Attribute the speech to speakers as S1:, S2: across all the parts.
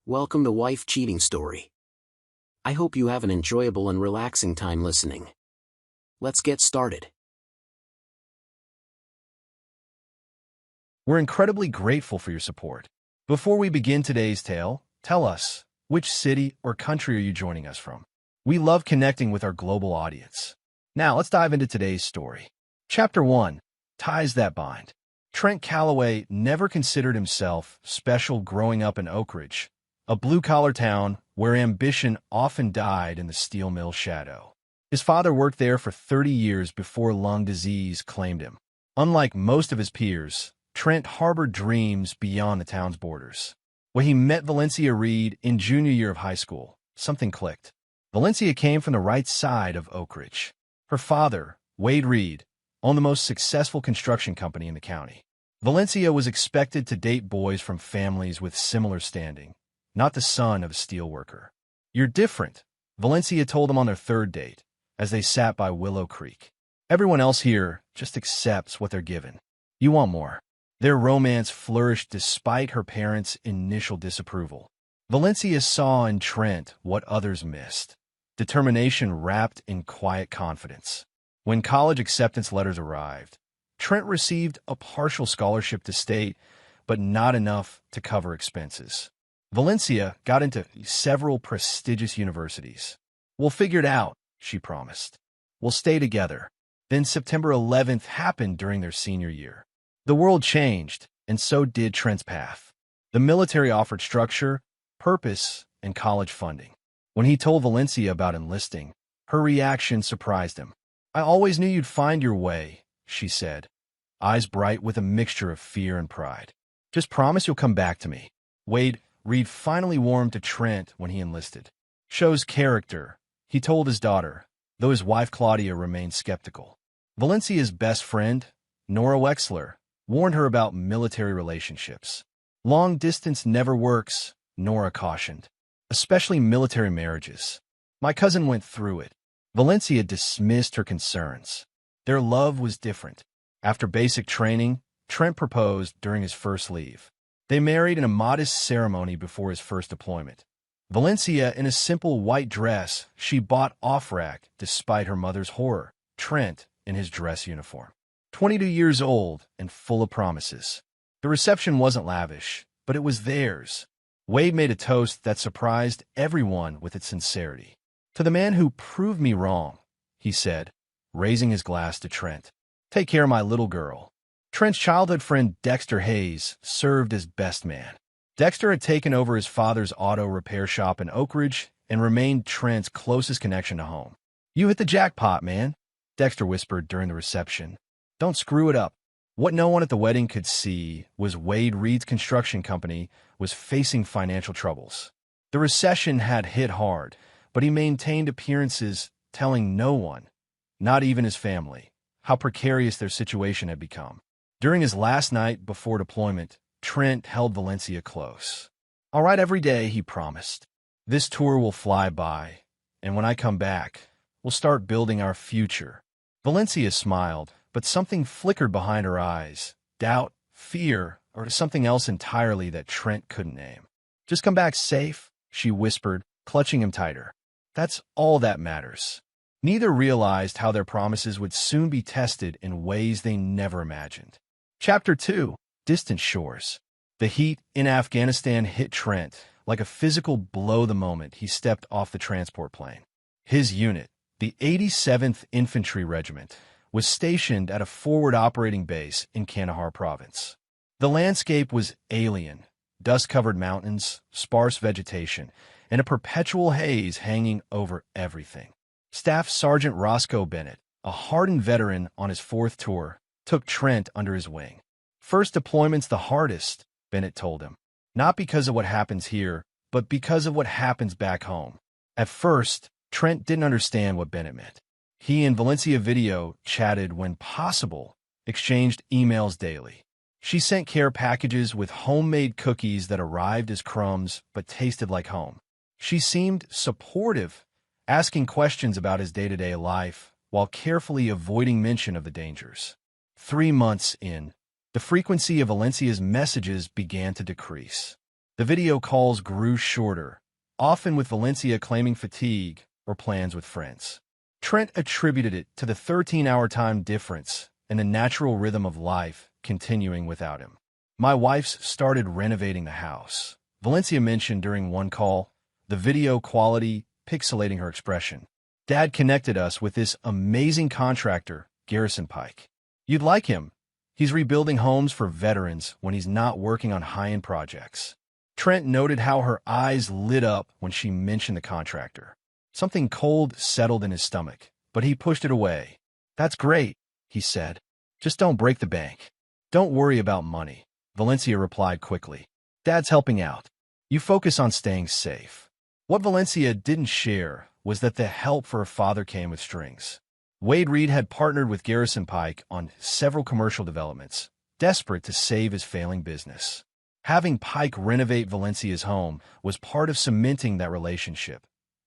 S1: Welcome to Wife Cheating Story. I hope you have an enjoyable and relaxing time listening. Let's get started.
S2: We're incredibly grateful for your support. Before we begin today's tale, tell us, which city or country are you joining us from? We love connecting with our global audience. Now, let's dive into today's story. Chapter 1. Ties That Bind. Trent Calloway never considered himself special growing up in Oak Ridge, a blue-collar town where ambition often died in the steel mill shadow. His father worked there for 30 years before lung disease claimed him. Unlike most of his peers, Trent harbored dreams beyond the town's borders. When he met Valencia Reed in junior year of high school, something clicked. Valencia came from the right side of Oak Ridge. Her father, Wade Reed, owned the most successful construction company in the county. Valencia was expected to date boys from families with similar standing, not the son of a steelworker. "You're different," Valencia told him on their third date, as they sat by Willow Creek. "Everyone else here just accepts what they're given. You want more." Their romance flourished despite her parents' initial disapproval. Valencia saw in Trent what others missed: determination wrapped in quiet confidence. When college acceptance letters arrived, Trent received a partial scholarship to state, but not enough to cover expenses. Valencia got into several prestigious universities. "We'll figure it out," she promised. "We'll stay together." Then September 11th happened during their senior year. The world changed, and so did Trent's path. The military offered structure, purpose, and college funding. When he told Valencia about enlisting, her reaction surprised him. "I always knew you'd find your way," she said, eyes bright with a mixture of fear and pride. "Just promise you'll come back to me." Wade Reed finally warmed to Trent when he enlisted. "Shows character," he told his daughter, though his wife Claudia remained skeptical. Valencia's best friend, Nora Wexler, warned her about military relationships. "Long distance never works," Nora cautioned, "especially military marriages. My cousin went through it." Valencia dismissed her concerns. Their love was different. After basic training, Trent proposed during his first leave. They married in a modest ceremony before his first deployment. Valencia in a simple white dress she bought off-rack despite her mother's horror. Trent in his dress uniform. 22 years old and full of promises. The reception wasn't lavish, but it was theirs. Wade made a toast that surprised everyone with its sincerity. "To the man who proved me wrong," he said, raising his glass to Trent. "Take care of my little girl." Trent's childhood friend Dexter Hayes served as best man. Dexter had taken over his father's auto repair shop in Oak Ridge and remained Trent's closest connection to home. "You hit the jackpot, man," Dexter whispered during the reception. "Don't screw it up." What no one at the wedding could see was Wade Reed's construction company was facing financial troubles. The recession had hit hard, but he maintained appearances, telling no one, not even his family, how precarious their situation had become. During his last night before deployment, Trent held Valencia close. "All right, every day," he promised. "This tour will fly by, and when I come back, we'll start building our future." Valencia smiled, but something flickered behind her eyes. Doubt, fear, or something else entirely that Trent couldn't name. "Just come back safe," she whispered, clutching him tighter. "That's all that matters." Neither realized how their promises would soon be tested in ways they never imagined. Chapter 2. Distant Shores. The heat in Afghanistan hit Trent like a physical blow the moment he stepped off the transport plane. His unit, the 87th Infantry Regiment, was stationed at a forward operating base in Kandahar province. The landscape was alien: dust-covered mountains, sparse vegetation, and a perpetual haze hanging over everything. Staff Sergeant Roscoe Bennett, a hardened veteran on his fourth tour, took Trent under his wing. "First deployment's the hardest," Bennett told him. "Not because of what happens here, but because of what happens back home." At first, Trent didn't understand what Bennett meant. He and Valencia Video chatted when possible, exchanged emails daily. She sent care packages with homemade cookies that arrived as crumbs but tasted like home. She seemed supportive, asking questions about his day-to-day life while carefully avoiding mention of the dangers. 3 months in, the frequency of Valencia's messages began to decrease. The video calls grew shorter, often with Valencia claiming fatigue or plans with friends. Trent attributed it to the 13-hour time difference and the natural rhythm of life continuing without him. My wife's started renovating the house, Valencia mentioned during one call, the video quality pixelating her expression. Dad connected us with this amazing contractor, Garrison Pike. You'd like him. He's rebuilding homes for veterans when he's not working on high-end projects. Trent noted how her eyes lit up when she mentioned the contractor. Something cold settled in his stomach, but he pushed it away. That's great, he said. Just don't break the bank. Don't worry about money, Valencia replied quickly. Dad's helping out. You focus on staying safe. What Valencia didn't share was that the help for her father came with strings. Wade Reed had partnered with Garrison Pike on several commercial developments, desperate to save his failing business. Having Pike renovate Valencia's home was part of cementing that relationship,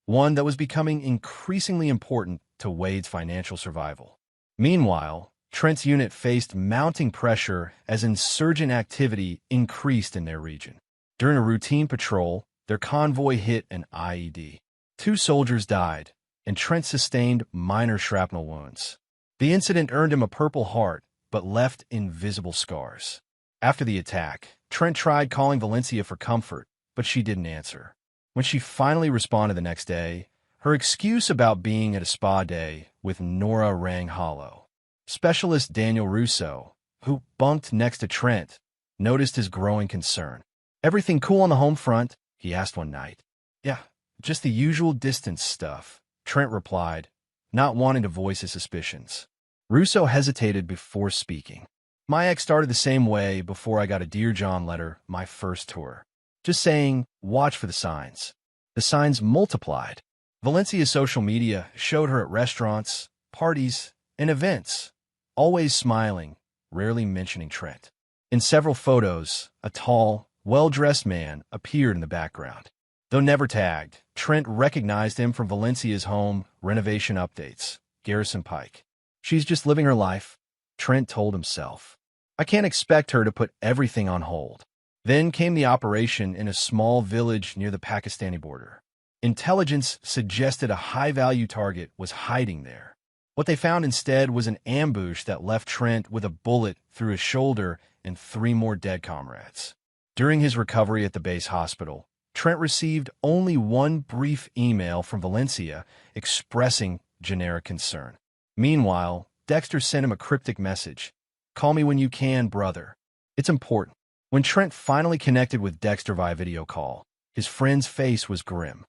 S2: one that was becoming increasingly important to Wade's financial survival. Meanwhile, Trent's unit faced mounting pressure as insurgent activity increased in their region. During a routine patrol, their convoy hit an IED. 2 soldiers died, and Trent sustained minor shrapnel wounds. The incident earned him a Purple Heart, but left invisible scars. After the attack, Trent tried calling Valencia for comfort, but she didn't answer. When she finally responded the next day, her excuse about being at a spa day with Nora rang hollow. Specialist Daniel Russo, who bunked next to Trent, noticed his growing concern. "Everything cool on the home front?" he asked one night. "Yeah, just the usual distance stuff," Trent replied, not wanting to voice his suspicions. Russo hesitated before speaking. "My ex started the same way before I got a Dear John letter my first tour. Just saying, watch for the signs." The signs multiplied. Valencia's social media showed her at restaurants, parties, and events, always smiling, rarely mentioning Trent. In several photos, a tall, well-dressed man appeared in the background. Though never tagged, Trent recognized him from Valencia's home renovation updates, Garrison Pike. "She's just living her life," Trent told himself. "I can't expect her to put everything on hold." Then came the operation in a small village near the Pakistani border. Intelligence suggested a high-value target was hiding there. What they found instead was an ambush that left Trent with a bullet through his shoulder and 3 more dead comrades. During his recovery at the base hospital, Trent received only one brief email from Valencia expressing generic concern. Meanwhile, Dexter sent him a cryptic message. "Call me when you can, brother. It's important." When Trent finally connected with Dexter via video call, his friend's face was grim.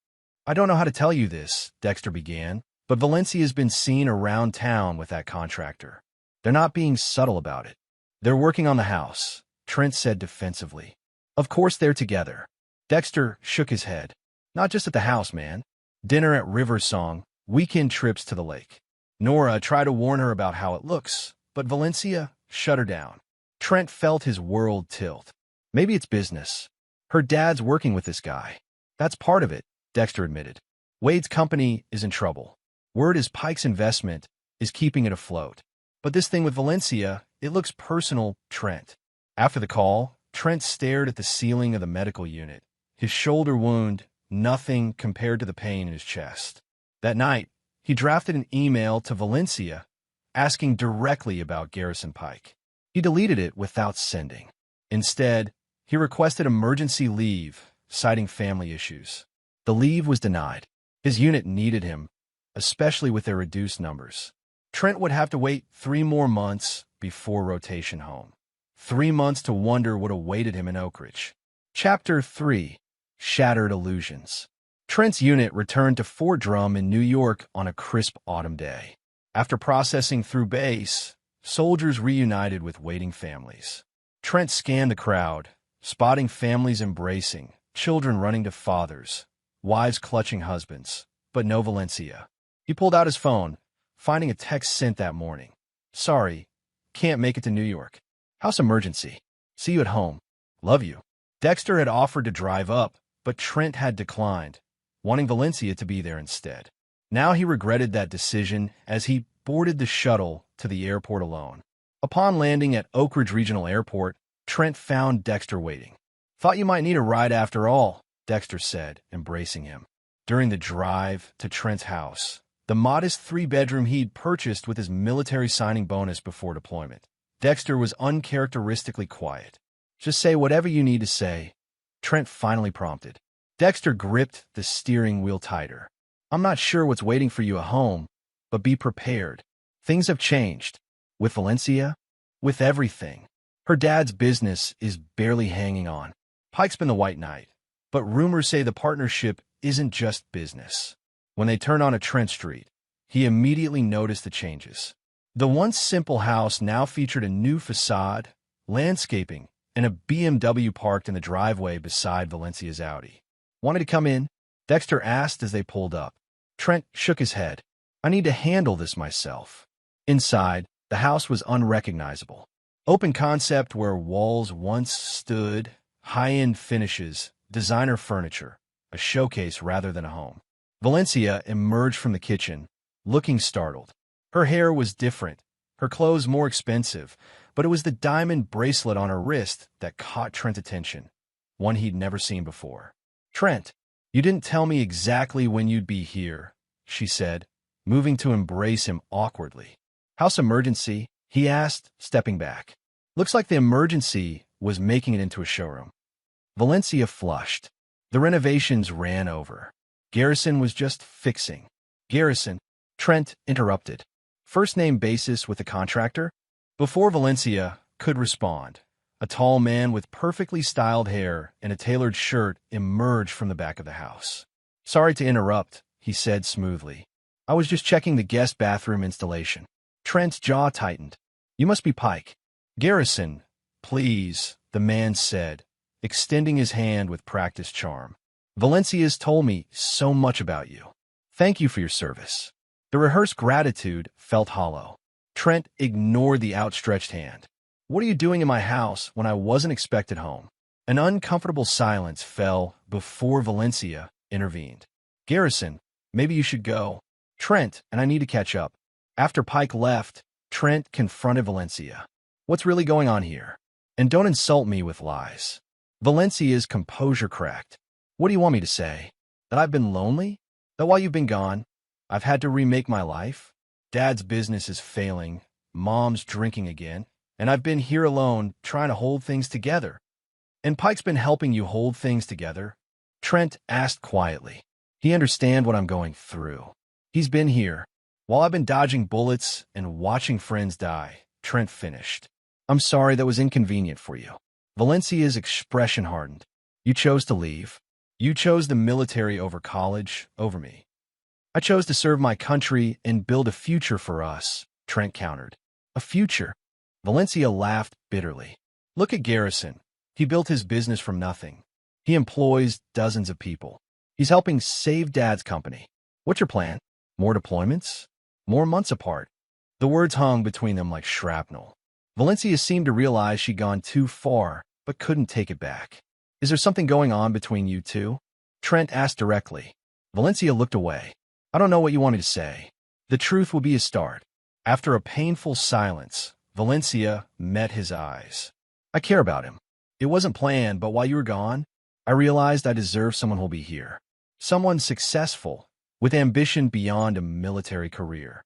S2: "I don't know how to tell you this," Dexter began, "but Valencia's been seen around town with that contractor. They're not being subtle about it. They're working on the house," Trent said defensively. "Of course they're together." Dexter shook his head. "Not just at the house, man. Dinner at Riversong, weekend trips to the lake." Nora tried to warn her about how it looks, but Valencia shut her down. Trent felt his world tilt. Maybe it's business. Her dad's working with this guy. That's part of it, Dexter admitted. Wade's company is in trouble. Word is Pike's investment is keeping it afloat. But this thing with Valencia, it looks personal, Trent. After the call, Trent stared at the ceiling of the medical unit. His shoulder wound, nothing compared to the pain in his chest. That night, he drafted an email to Valencia asking directly about Garrison Pike. He deleted it without sending. Instead, he requested emergency leave, citing family issues. The leave was denied. His unit needed him, especially with their reduced numbers. Trent would have to wait 3 more months before rotation home. 3 months to wonder what awaited him in Oak Ridge. Chapter 3. Shattered Illusions. Trent's unit returned to Fort Drum in New York on a crisp autumn day. After processing through base, soldiers reunited with waiting families. Trent scanned the crowd, spotting families embracing, children running to fathers, wives clutching husbands, but no Valencia. He pulled out his phone, finding a text sent that morning. "Sorry, can't make it to New York. House emergency. See you at home. Love you." Dexter had offered to drive up, but Trent had declined, wanting Valencia to be there instead. Now he regretted that decision as he boarded the shuttle to the airport alone. Upon landing at Oak Ridge Regional Airport, Trent found Dexter waiting. Thought you might need a ride after all, Dexter said, embracing him. During the drive to Trent's house, the modest 3-bedroom he'd purchased with his military signing bonus before deployment, Dexter was uncharacteristically quiet. Just say whatever you need to say, Trent finally prompted. Dexter gripped the steering wheel tighter. I'm not sure what's waiting for you at home, but be prepared. Things have changed. With Valencia, with everything. Her dad's business is barely hanging on. Pike's been the white knight, but rumors say the partnership isn't just business. When they turned onto Trent Street, he immediately noticed the changes. The once simple house now featured a new facade, landscaping, and a BMW parked in the driveway beside Valencia's Audi. Want me to come in? Dexter asked as they pulled up. Trent shook his head. I need to handle this myself. Inside, the house was unrecognizable. Open concept where walls once stood, high-end finishes, designer furniture, a showcase rather than a home. Valencia emerged from the kitchen, looking startled. Her hair was different, her clothes more expensive, but it was the diamond bracelet on her wrist that caught Trent's attention, one he'd never seen before. Trent, you didn't tell me exactly when you'd be here, she said, moving to embrace him awkwardly. House emergency? He asked, stepping back. Looks like the emergency was making it into a showroom. Valencia flushed. The renovations ran over. Garrison was just fixing. Garrison, Trent interrupted. First name basis with the contractor? Before Valencia could respond, a tall man with perfectly styled hair and a tailored shirt emerged from the back of the house. Sorry to interrupt, he said smoothly. I was just checking the guest bathroom installation. Trent's jaw tightened. You must be Pike. Garrison, please, the man said, extending his hand with practiced charm. Valencia's told me so much about you. Thank you for your service. The rehearsed gratitude felt hollow. Trent ignored the outstretched hand. What are you doing in my house when I wasn't expected home? An uncomfortable silence fell before Valencia intervened. Garrison, maybe you should go. Trent and I need to catch up. After Pike left, Trent confronted Valencia. What's really going on here? And don't insult me with lies. Valencia's composure cracked. What do you want me to say? That I've been lonely? That while you've been gone, I've had to remake my life? Dad's business is failing, Mom's drinking again, and I've been here alone trying to hold things together. And Pike's been helping you hold things together? Trent asked quietly. He understands what I'm going through. He's been here. While I've been dodging bullets and watching friends die, Trent finished. I'm sorry that was inconvenient for you. Valencia's expression hardened. You chose to leave. You chose the military over college, over me. I chose to serve my country and build a future for us, Trent countered. A future? Valencia laughed bitterly. Look at Garrison. He built his business from nothing. He employs dozens of people. He's helping save Dad's company. What's your plan? More deployments? More months apart? The words hung between them like shrapnel. Valencia seemed to realize she'd gone too far, but couldn't take it back. Is there something going on between you two? Trent asked directly. Valencia looked away. I don't know what you want me to say. The truth will be a start. After a painful silence, Valencia met his eyes. I care about him. It wasn't planned, but while you were gone, I realized I deserve someone who'll be here. Someone successful, with ambition beyond a military career.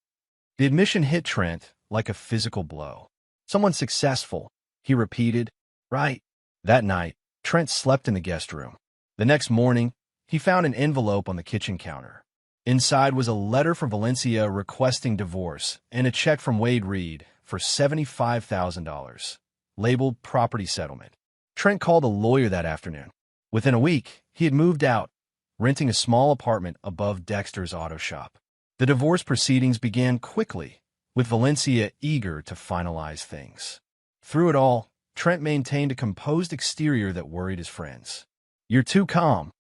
S2: The admission hit Trent like a physical blow. Someone successful, he repeated. Right. That night, Trent slept in the guest room. The next morning, he found an envelope on the kitchen counter. Inside was a letter from Valencia requesting divorce and a check from Wade Reed for $75,000, labeled property settlement. Trent called a lawyer that afternoon. Within a week, he had moved out, renting a small apartment above Dexter's auto shop. The divorce proceedings began quickly, with Valencia eager to finalize things. Through it all, Trent maintained a composed exterior that worried his friends. You're too calm,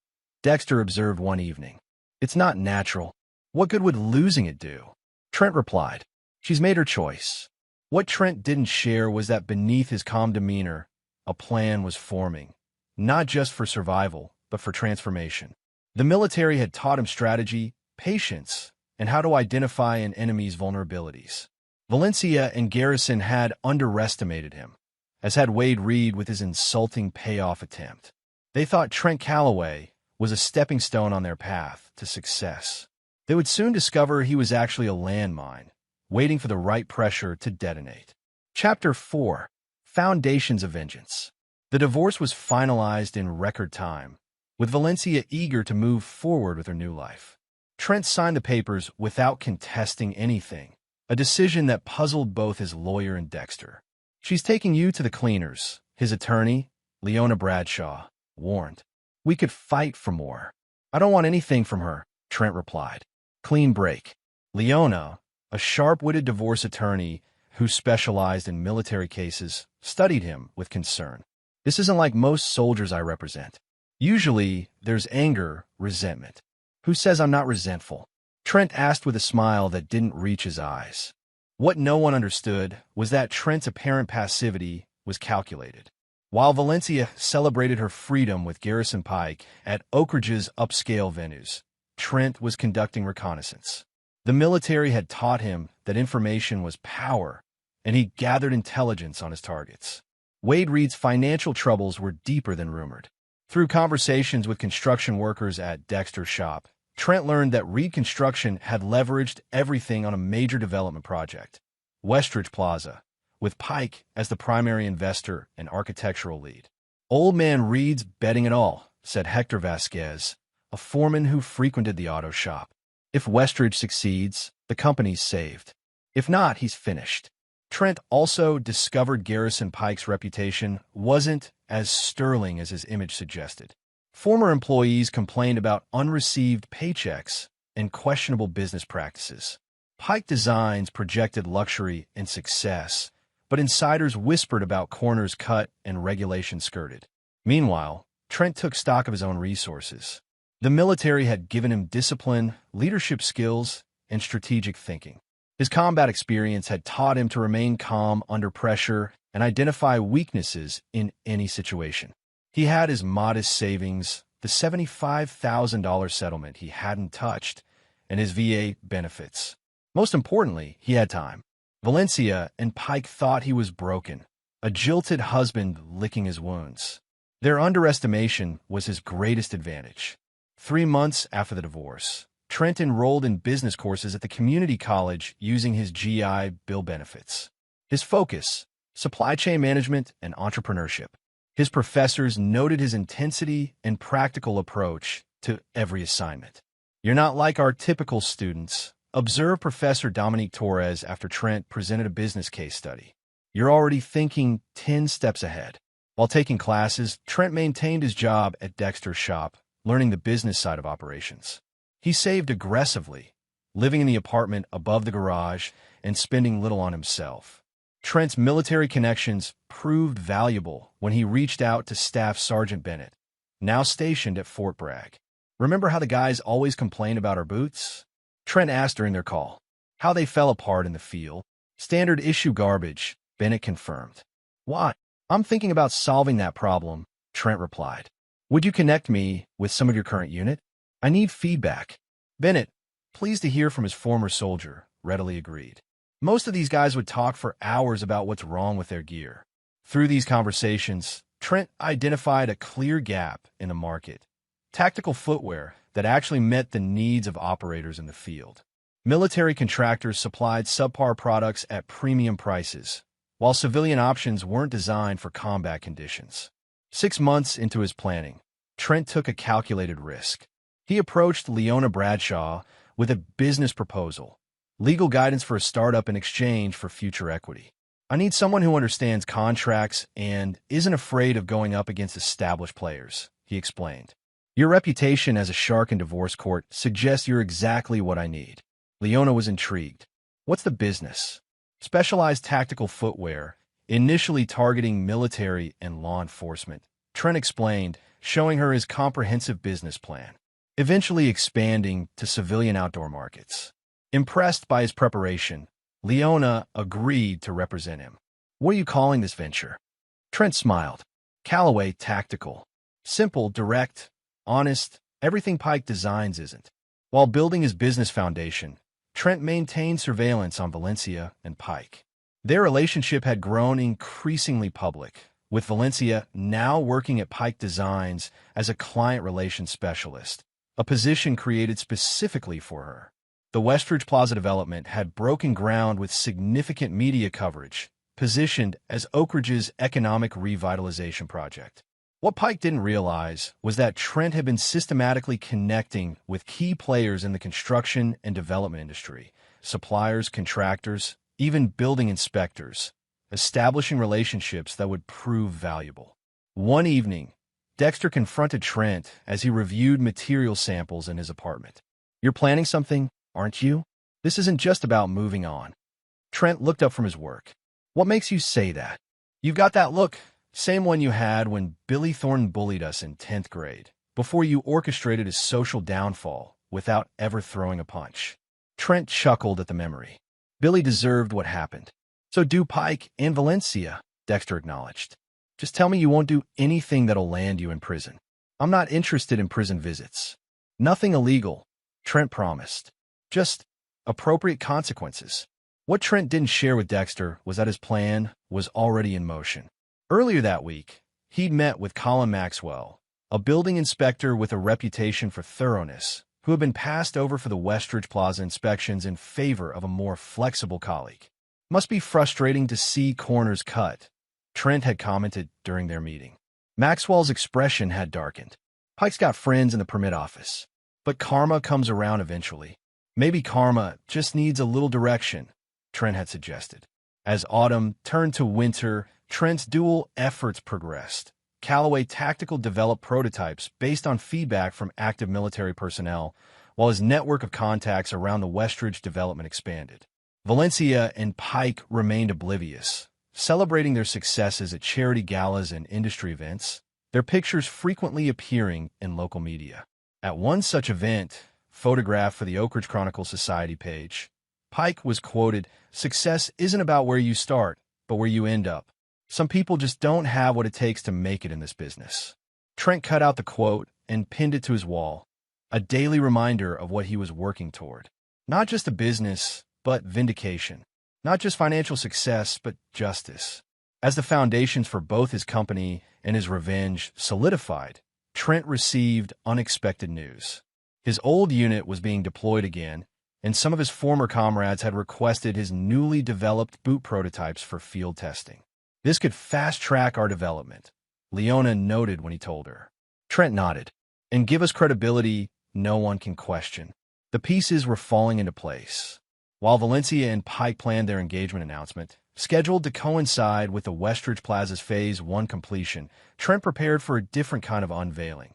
S2: Dexter observed one evening. It's not natural. What good would losing it do? Trent replied. She's made her choice. What Trent didn't share was that beneath his calm demeanor, a plan was forming, not just for survival, but for transformation. The military had taught him strategy, patience, and how to identify an enemy's vulnerabilities. Valencia and Garrison had underestimated him, as had Wade Reed with his insulting payoff attempt. They thought Trent Calloway was a stepping stone on their path to success. They would soon discover he was actually a landmine, waiting for the right pressure to detonate. Chapter 4: Foundations of Vengeance. The divorce was finalized in record time, with Valencia eager to move forward with her new life. Trent signed the papers without contesting anything, a decision that puzzled both his lawyer and Dexter. "She's taking you to the cleaners," his attorney, Leona Bradshaw, warned. "We could fight for more." "I don't want anything from her," Trent replied. Clean break. Leona, a sharp-witted divorce attorney who specialized in military cases, studied him with concern. "This isn't like most soldiers I represent. Usually, there's anger, resentment. Who says I'm not resentful?" Trent asked with a smile that didn't reach his eyes. What no one understood was that Trent's apparent passivity was calculated. While Valencia celebrated her freedom with Garrison Pike at Oak Ridge's upscale venues, Trent was conducting reconnaissance. The military had taught him that information was power, and he gathered intelligence on his targets. Wade Reed's financial troubles were deeper than rumored. Through conversations with construction workers at Dexter's shop, Trent learned that Reed Construction had leveraged everything on a major development project, Westridge Plaza, with Pike as the primary investor and architectural lead. "Old man Reed's betting it all," said Hector Vasquez, a foreman who frequented the auto shop. "If Westridge succeeds, the company's saved. If not, he's finished." Trent also discovered Garrison Pike's reputation wasn't as sterling as his image suggested. Former employees complained about unreceived paychecks and questionable business practices. Pike Designs projected luxury and success, but insiders whispered about corners cut and regulations skirted. Meanwhile, Trent took stock of his own resources. The military had given him discipline, leadership skills, and strategic thinking. His combat experience had taught him to remain calm under pressure and identify weaknesses in any situation. He had his modest savings, the $75,000 settlement he hadn't touched, and his VA benefits. Most importantly, he had time. Valencia and Pike thought he was broken, a jilted husband licking his wounds. Their underestimation was his greatest advantage. 3 months after the divorce, Trent enrolled in business courses at the community college using his GI Bill benefits. His focus: supply chain management and entrepreneurship. His professors noted his intensity and practical approach to every assignment. "You're not like our typical students," observed Professor Dominique Torres after Trent presented a business case study. "You're already thinking 10 steps ahead." While taking classes, Trent maintained his job at Dexter's shop, learning the business side of operations. He saved aggressively, living in the apartment above the garage and spending little on himself. Trent's military connections proved valuable when he reached out to Staff Sergeant Bennett, now stationed at Fort Bragg. "Remember how the guys always complain about our boots?" Trent asked during their call. "How they fell apart in the field. Standard issue garbage," Bennett confirmed. "Why? I'm thinking about solving that problem," Trent replied. "Would you connect me with some of your current unit? I need feedback." Bennett, pleased to hear from his former soldier, readily agreed. Most of these guys would talk for hours about what's wrong with their gear. Through these conversations, Trent identified a clear gap in the market: tactical footwear that actually met the needs of operators in the field. Military contractors supplied subpar products at premium prices, while civilian options weren't designed for combat conditions. 6 months into his planning, Trent took a calculated risk. He approached Leona Bradshaw with a business proposal: legal guidance for a startup in exchange for future equity. "I need someone who understands contracts and isn't afraid of going up against established players," he explained. "Your reputation as a shark in divorce court suggests you're exactly what I need." Leona was intrigued. "What's the business?" "Specialized tactical footwear, initially targeting military and law enforcement," Trent explained, showing her his comprehensive business plan, eventually expanding to civilian outdoor markets. Impressed by his preparation, Leona agreed to represent him. "What are you calling this venture?" Trent smiled. "Callaway Tactical. Simple, direct, honest, everything Pike Designs isn't." While building his business foundation, Trent maintained surveillance on Valencia and Pike. Their relationship had grown increasingly public, with Valencia now working at Pike Designs as a client relations specialist, a position created specifically for her. The Westridge Plaza development had broken ground with significant media coverage, positioned as Oak Ridge's economic revitalization project. What Pike didn't realize was that Trent had been systematically connecting with key players in the construction and development industry, suppliers, contractors, even building inspectors, establishing relationships that would prove valuable. One evening, Dexter confronted Trent as he reviewed material samples in his apartment. "You're planning something, aren't you? This isn't just about moving on." Trent looked up from his work. "What makes you say that?" "You've got that look. Same one you had when Billy Thornton bullied us in 10th grade, before you orchestrated his social downfall without ever throwing a punch." Trent chuckled at the memory. Billy deserved what happened. "So do Pike and Valencia," Dexter acknowledged. "Just tell me you won't do anything that'll land you in prison." "I'm not interested in prison visits." "Nothing illegal," Trent promised. "Just appropriate consequences." What Trent didn't share with Dexter was that his plan was already in motion. Earlier that week, he'd met with Colin Maxwell, a building inspector with a reputation for thoroughness, who had been passed over for the Westridge Plaza inspections in favor of a more flexible colleague. "Must be frustrating to see corners cut," Trent had commented during their meeting. Maxwell's expression had darkened. "Pike's got friends in the permit office, but karma comes around eventually." "Maybe karma just needs a little direction," Trent had suggested. As autumn turned to winter, Trent's dual efforts progressed. Callaway Tactical developed prototypes based on feedback from active military personnel, while his network of contacts around the Westridge development expanded. Valencia and Pike remained oblivious, celebrating their successes at charity galas and industry events, their pictures frequently appearing in local media. At one such event, photographed for the Oak Ridge Chronicle Society page, Pike was quoted, "Success isn't about where you start, but where you end up. Some people just don't have what it takes to make it in this business." Trent cut out the quote and pinned it to his wall, a daily reminder of what he was working toward. Not just a business, but vindication. Not just financial success, but justice. As the foundations for both his company and his revenge solidified, Trent received unexpected news. His old unit was being deployed again, and some of his former comrades had requested his newly developed boot prototypes for field testing. "This could fast-track our development," Leona noted when he told her. Trent nodded. "And give us credibility no one can question." The pieces were falling into place. While Valencia and Pike planned their engagement announcement, scheduled to coincide with the Westridge Plaza's Phase 1 completion, Trent prepared for a different kind of unveiling,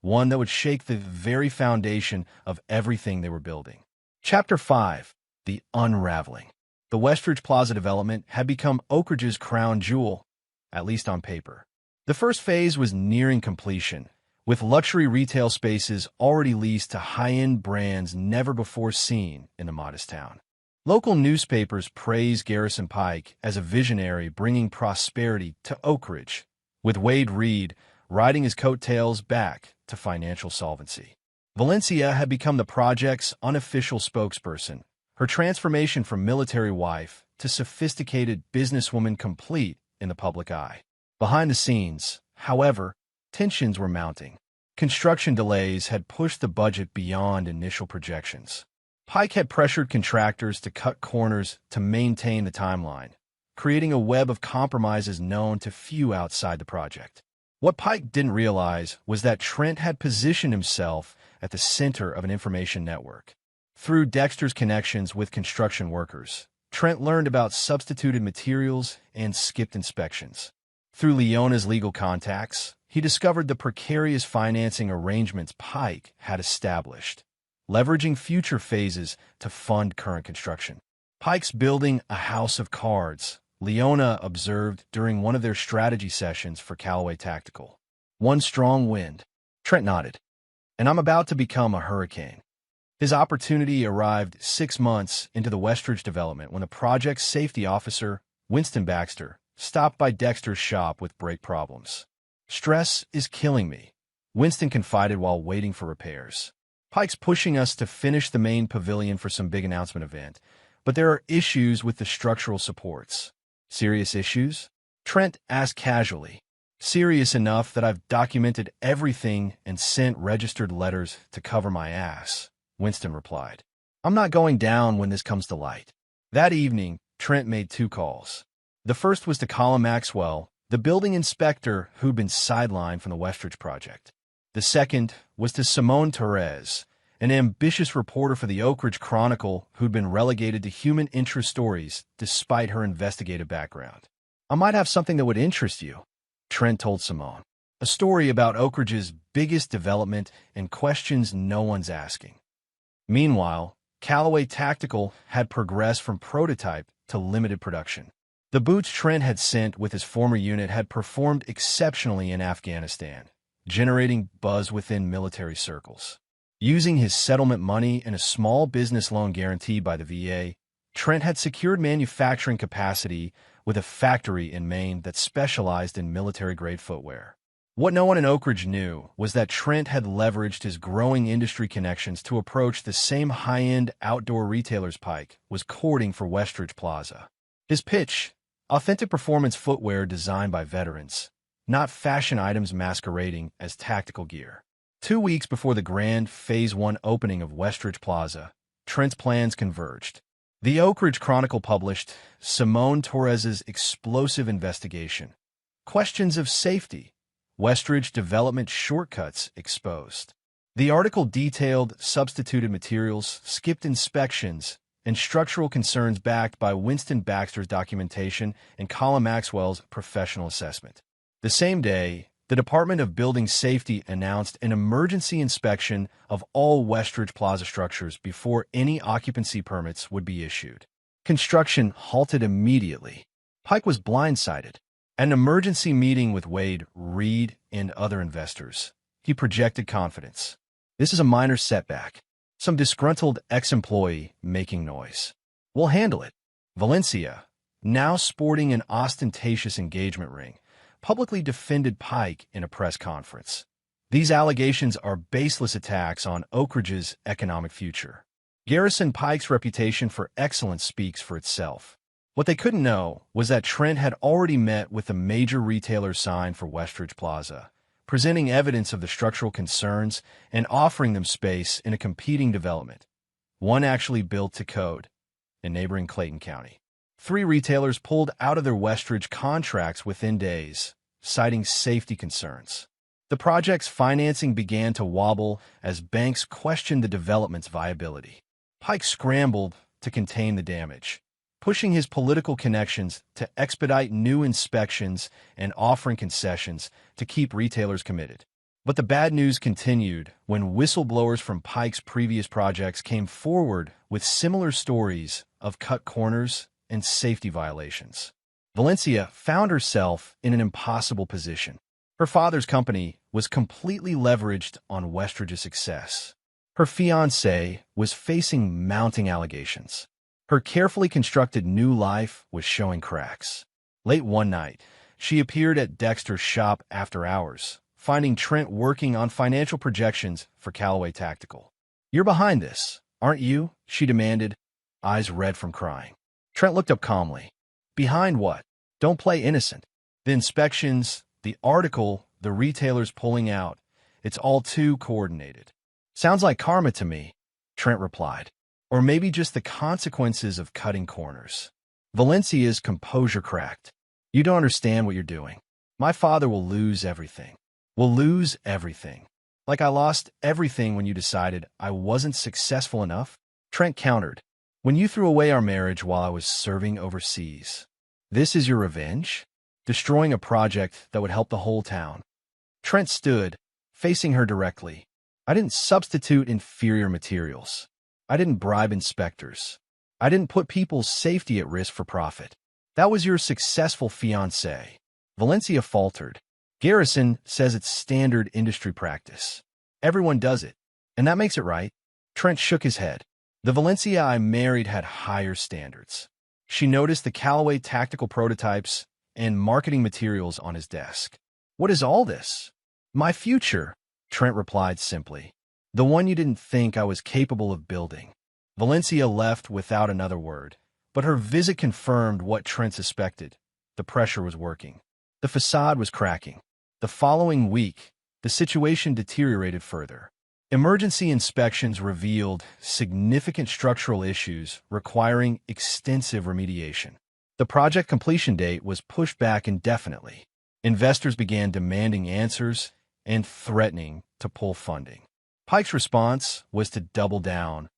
S2: one that would shake the very foundation of everything they were building. Chapter 5. The Unraveling. The Westridge Plaza development had become Oak Ridge's crown jewel, at least on paper. The first phase was nearing completion, with luxury retail spaces already leased to high-end brands never before seen in the modest town. Local newspapers praised Garrison Pike as a visionary bringing prosperity to Oak Ridge, with Wade Reed riding his coattails back to financial solvency. Valencia had become the project's unofficial spokesperson, her transformation from military wife to sophisticated businesswoman complete in the public eye. Behind the scenes, however, tensions were mounting. Construction delays had pushed the budget beyond initial projections. Pike had pressured contractors to cut corners to maintain the timeline, creating a web of compromises known to few outside the project. What Pike didn't realize was that Trent had positioned himself at the center of an information network. Through Dexter's connections with construction workers, Trent learned about substituted materials and skipped inspections. Through Leona's legal contacts, he discovered the precarious financing arrangements Pike had established, leveraging future phases to fund current construction. Pike's building a house of cards, Leona observed during one of their strategy sessions for Callaway Tactical. "One strong wind." Trent nodded. "And I'm about to become a hurricane." His opportunity arrived 6 months into the Westridge development when the project's safety officer, Winston Baxter, stopped by Dexter's shop with brake problems. "Stress is killing me," Winston confided while waiting for repairs. "Pike's pushing us to finish the main pavilion for some big announcement event, but there are issues with the structural supports." "Serious issues?" Trent asked casually. Serious enough that I've documented everything and sent registered letters to cover my ass, Winston replied. I'm not going down when this comes to light. That evening, Trent made 2 calls. The first was to Colin Maxwell, the building inspector who'd been sidelined from the Westridge project. The second was to Simone Torres, an ambitious reporter for the Oak Ridge Chronicle who'd been relegated to human interest stories despite her investigative background. I might have something that would interest you, Trent told Simone. A story about Oak Ridge's biggest development and questions no one's asking. Meanwhile, Callaway Tactical had progressed from prototype to limited production. The boots Trent had sent with his former unit had performed exceptionally in Afghanistan, generating buzz within military circles. Using his settlement money and a small business loan guaranteed by the VA, Trent had secured manufacturing capacity with a factory in Maine that specialized in military-grade footwear. What no one in Oak Ridge knew was that Trent had leveraged his growing industry connections to approach the same high-end outdoor retailers Pike was courting for Westridge Plaza. His pitch: authentic performance footwear designed by veterans, not fashion items masquerading as tactical gear. 2 weeks before the grand Phase 1 opening of Westridge Plaza, Trent's plans converged. The Oak Ridge Chronicle published Simone Torres's explosive investigation. Questions of safety. Westridge development shortcuts exposed. The article detailed substituted materials, skipped inspections, and structural concerns backed by Winston Baxter's documentation and Colin Maxwell's professional assessment. The same day, the Department of Building Safety announced an emergency inspection of all Westridge Plaza structures before any occupancy permits would be issued. Construction halted immediately. Pike was blindsided. At an emergency meeting with Wade, Reed, and other investors, he projected confidence. This is a minor setback. Some disgruntled ex-employee making noise. We'll handle it. Valencia, now sporting an ostentatious engagement ring, publicly defended Pike in a press conference. These allegations are baseless attacks on Oak Ridge's economic future. Garrison Pike's reputation for excellence speaks for itself. What they couldn't know was that Trent had already met with the major retailers signed for Westridge Plaza, presenting evidence of the structural concerns and offering them space in a competing development. One actually built to code in neighboring Clayton County. 3 retailers pulled out of their Westridge contracts within days, citing safety concerns. The project's financing began to wobble as banks questioned the development's viability. Pike scrambled to contain the damage, pushing his political connections to expedite new inspections and offering concessions to keep retailers committed. But the bad news continued when whistleblowers from Pike's previous projects came forward with similar stories of cut corners and safety violations. Valencia found herself in an impossible position. Her father's company was completely leveraged on Westridge's success. Her fiancé was facing mounting allegations. Her carefully constructed new life was showing cracks. Late one night, she appeared at Dexter's shop after hours, finding Trent working on financial projections for Callaway Tactical. "You're behind this, aren't you?" she demanded, eyes red from crying. Trent looked up calmly. "Behind what? Don't play innocent. The inspections, the article, the retailers pulling out, it's all too coordinated." "Sounds like karma to me," Trent replied. "Or maybe just the consequences of cutting corners." Valencia's composure cracked. "You don't understand what you're doing. My father will lose everything. Will lose everything. Like I lost everything when you decided I wasn't successful enough?" Trent countered. "When you threw away our marriage while I was serving overseas. This is your revenge? Destroying a project that would help the whole town." Trent stood, facing her directly. "I didn't substitute inferior materials. I didn't bribe inspectors. I didn't put people's safety at risk for profit. That was your successful fiancé." Valencia faltered. "Garrison says it's standard industry practice. Everyone does it, and that makes it right." Trent shook his head. "The Valencia I married had higher standards." She noticed the Callaway Tactical prototypes and marketing materials on his desk. "What is all this?" "My future," Trent replied simply. "The one you didn't think I was capable of building." Valencia left without another word, but her visit confirmed what Trent suspected. the pressure was working. The facade was cracking. The following week, the situation deteriorated further. Emergency inspections revealed significant structural issues requiring extensive remediation. The project completion date was pushed back indefinitely. Investors began demanding answers and threatening to pull funding. Pike's response was to double down,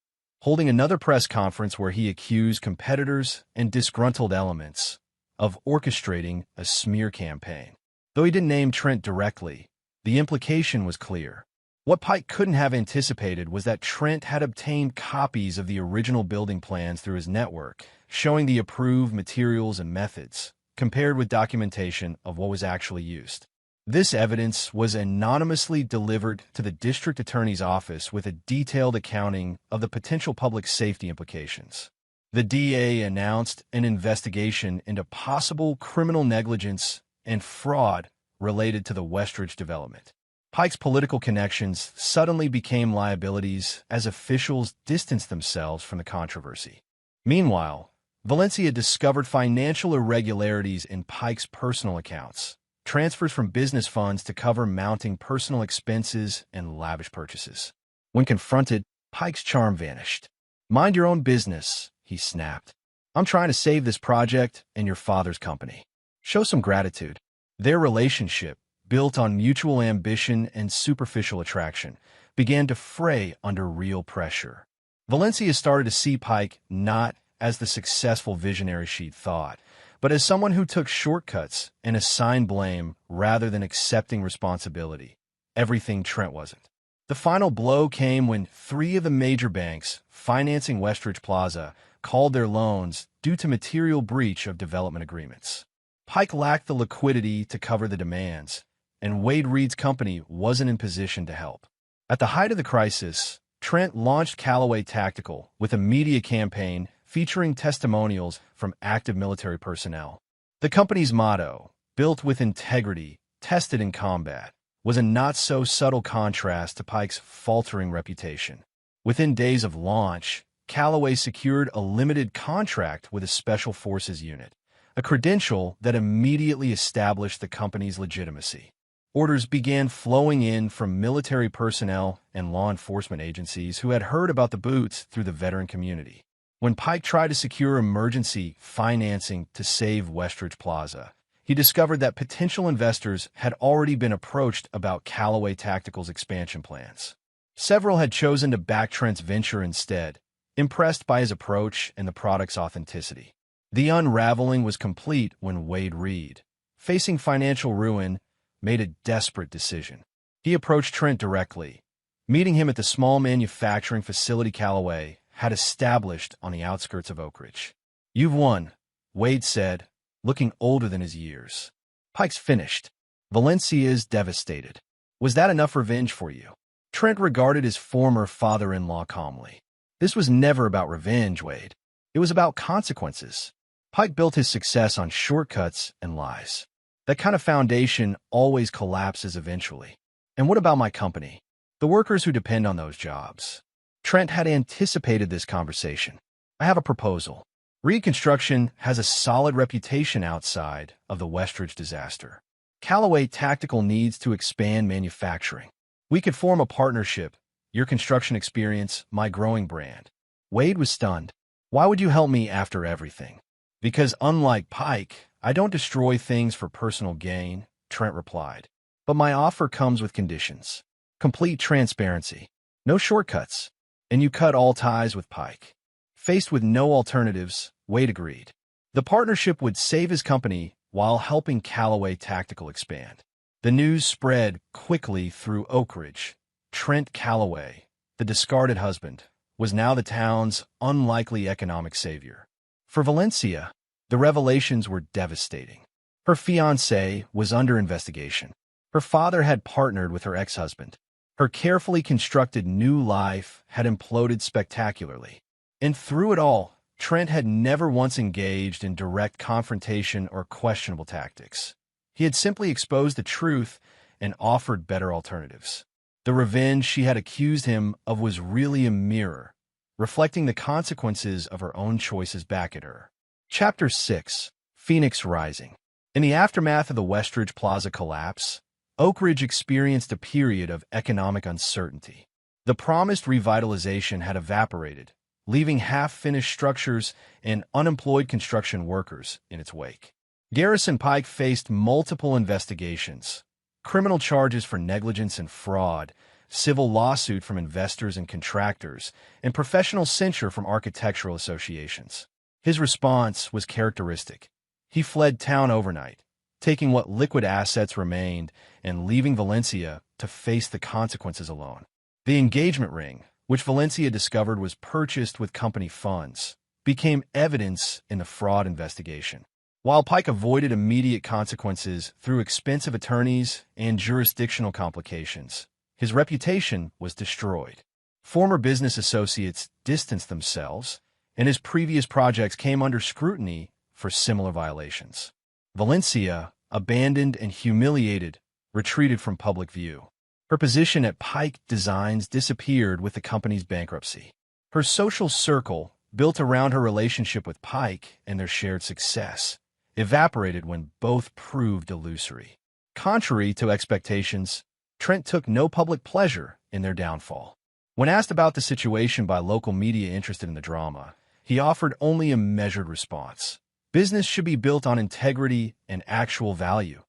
S2: holding another press conference where he accused competitors and disgruntled elements of orchestrating a smear campaign. Though he didn't name Trent directly, the implication was clear. What Pike couldn't have anticipated was that Trent had obtained copies of the original building plans through his network, showing the approved materials and methods, compared with documentation of what was actually used. This evidence was anonymously delivered to the district attorney's office with a detailed accounting of the potential public safety implications. The DA announced an investigation into possible criminal negligence and fraud related to the Westridge development. Pike's political connections suddenly became liabilities as officials distanced themselves from the controversy. Meanwhile, Valencia discovered financial irregularities in Pike's personal accounts, transfers from business funds to cover mounting personal expenses and lavish purchases. When confronted, Pike's charm vanished. "Mind your own business," he snapped. "I'm trying to save this project and your father's company. Show some gratitude." Their relationship, built on mutual ambition and superficial attraction, began to fray under real pressure. Valencia started to see Pike not as the successful visionary she'd thought, but as someone who took shortcuts and assigned blame rather than accepting responsibility. Everything Trent wasn't. The final blow came when 3 of the major banks financing Westridge Plaza called their loans due to material breach of development agreements. Pike lacked the liquidity to cover the demands, and Wade Reed's company wasn't in position to help. At the height of the crisis, Trent launched Callaway Tactical with a media campaign featuring testimonials from active military personnel. The company's motto, "Built with integrity, tested in combat," was a not-so-subtle contrast to Pike's faltering reputation. Within days of launch, Callaway secured a limited contract with a Special Forces unit, a credential that immediately established the company's legitimacy. Orders began flowing in from military personnel and law enforcement agencies who had heard about the boots through the veteran community. When Pike tried to secure emergency financing to save Westridge Plaza, he discovered that potential investors had already been approached about Callaway Tactical's expansion plans. Several had chosen to back Trent's venture instead, impressed by his approach and the product's authenticity. The unraveling was complete when Wade Reed, facing financial ruin, made a desperate decision. He approached Trent directly, meeting him at the small manufacturing facility Callaway had established on the outskirts of Oak Ridge. "You've won," Wade said, looking older than his years. "Pike's finished. Valencia's devastated. Was that enough revenge for you?" Trent regarded his former father-in-law calmly. "This was never about revenge, Wade. It was about consequences." Pike built his success on shortcuts and lies. That kind of foundation always collapses eventually. "And what about my company? The workers who depend on those jobs?" Trent had anticipated this conversation. "I have a proposal. Reed Construction has a solid reputation outside of the Westridge disaster. Callaway Tactical needs to expand manufacturing. We could form a partnership, your construction experience, my growing brand." Wade was stunned. "Why would you help me after everything?" "Because unlike Pike, I don't destroy things for personal gain," Trent replied. "But my offer comes with conditions. Complete transparency. No shortcuts. And you cut all ties with Pike." Faced with no alternatives, Wade agreed. The partnership would save his company while helping Callaway Tactical expand. The news spread quickly through Oak Ridge. Trent Callaway, the discarded husband, was now the town's unlikely economic savior. For Valencia, the revelations were devastating. Her fiancé was under investigation. Her father had partnered with her ex-husband. Her carefully constructed new life had imploded spectacularly. And through it all, Trent had never once engaged in direct confrontation or questionable tactics. He had simply exposed the truth and offered better alternatives. The revenge she had accused him of was really a mirror, reflecting the consequences of her own choices back at her. Chapter 6: Phoenix Rising. In the aftermath of the Westridge Plaza collapse, Oak Ridge experienced a period of economic uncertainty. The promised revitalization had evaporated, leaving half-finished structures and unemployed construction workers in its wake. Garrison Pike faced multiple investigations, criminal charges for negligence and fraud, civil lawsuit from investors and contractors, and professional censure from architectural associations. His response was characteristic. He fled town overnight, taking what liquid assets remained and leaving Valencia to face the consequences alone. The engagement ring, which Valencia discovered was purchased with company funds, became evidence in the fraud investigation. While Pike avoided immediate consequences through expensive attorneys and jurisdictional complications, his reputation was destroyed. Former business associates distanced themselves, and his previous projects came under scrutiny for similar violations. Valencia, abandoned and humiliated, retreated from public view. Her position at Pike Designs disappeared with the company's bankruptcy. Her social circle, built around her relationship with Pike and their shared success, evaporated when both proved illusory. Contrary to expectations, Trent took no public pleasure in their downfall. When asked about the situation by local media interested in the drama, he offered only a measured response. Business should be built on integrity and actual value,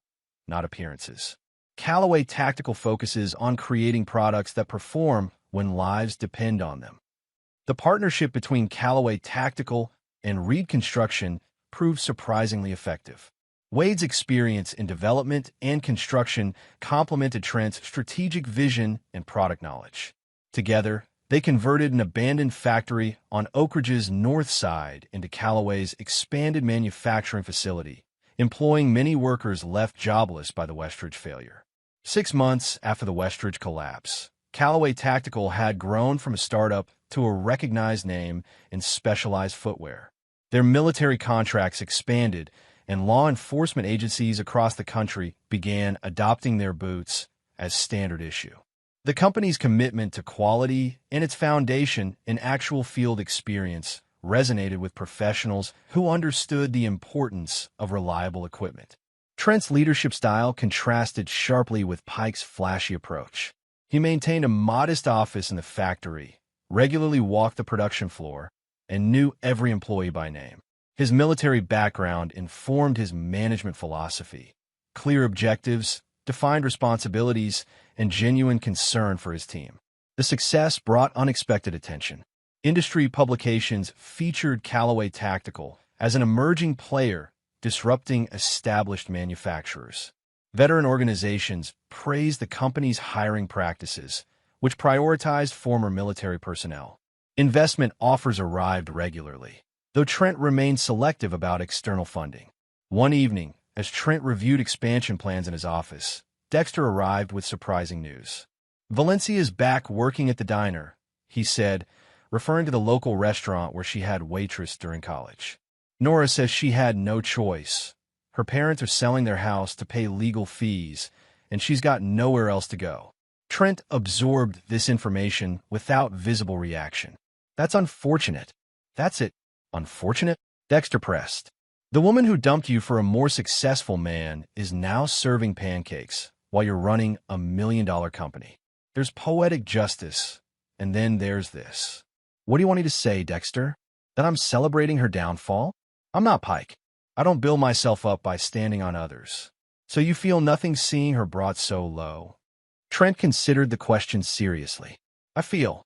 S2: not appearances. Callaway Tactical focuses on creating products that perform when lives depend on them. The partnership between Callaway Tactical and Reed Construction proved surprisingly effective. Wade's experience in development and construction complemented Trent's strategic vision and product knowledge. Together, they converted an abandoned factory on Oak Ridge's north side into Callaway's expanded manufacturing facility, employing many workers left jobless by the Westridge failure. 6 months after the Westridge collapse, Callaway Tactical had grown from a startup to a recognized name in specialized footwear. Their military contracts expanded, and law enforcement agencies across the country began adopting their boots as standard issue. The company's commitment to quality and its foundation in actual field experience resonated with professionals who understood the importance of reliable equipment. Trent's leadership style contrasted sharply with Pike's flashy approach. He maintained a modest office in the factory, regularly walked the production floor, and knew every employee by name. His military background informed his management philosophy: clear objectives, defined responsibilities, and genuine concern for his team. The success brought unexpected attention. Industry publications featured Callaway Tactical as an emerging player disrupting established manufacturers. Veteran organizations praised the company's hiring practices, which prioritized former military personnel. Investment offers arrived regularly, though Trent remained selective about external funding. One evening, as Trent reviewed expansion plans in his office, Dexter arrived with surprising news. "Valencia is back working at the diner," he said, referring to the local restaurant where she had waitress during college. "Nora says she had no choice. Her parents are selling their house to pay legal fees, and she's got nowhere else to go." Trent absorbed this information without visible reaction. "That's unfortunate." "That's it. Unfortunate?" Dexter pressed. "The woman who dumped you for a more successful man is now serving pancakes while you're running a $1 million company. There's poetic justice, and then there's this." "What do you want me to say, Dexter? That I'm celebrating her downfall? I'm not Pike. I don't build myself up by standing on others. So you feel nothing seeing her brought so low?" Trent considered the question seriously. "I feel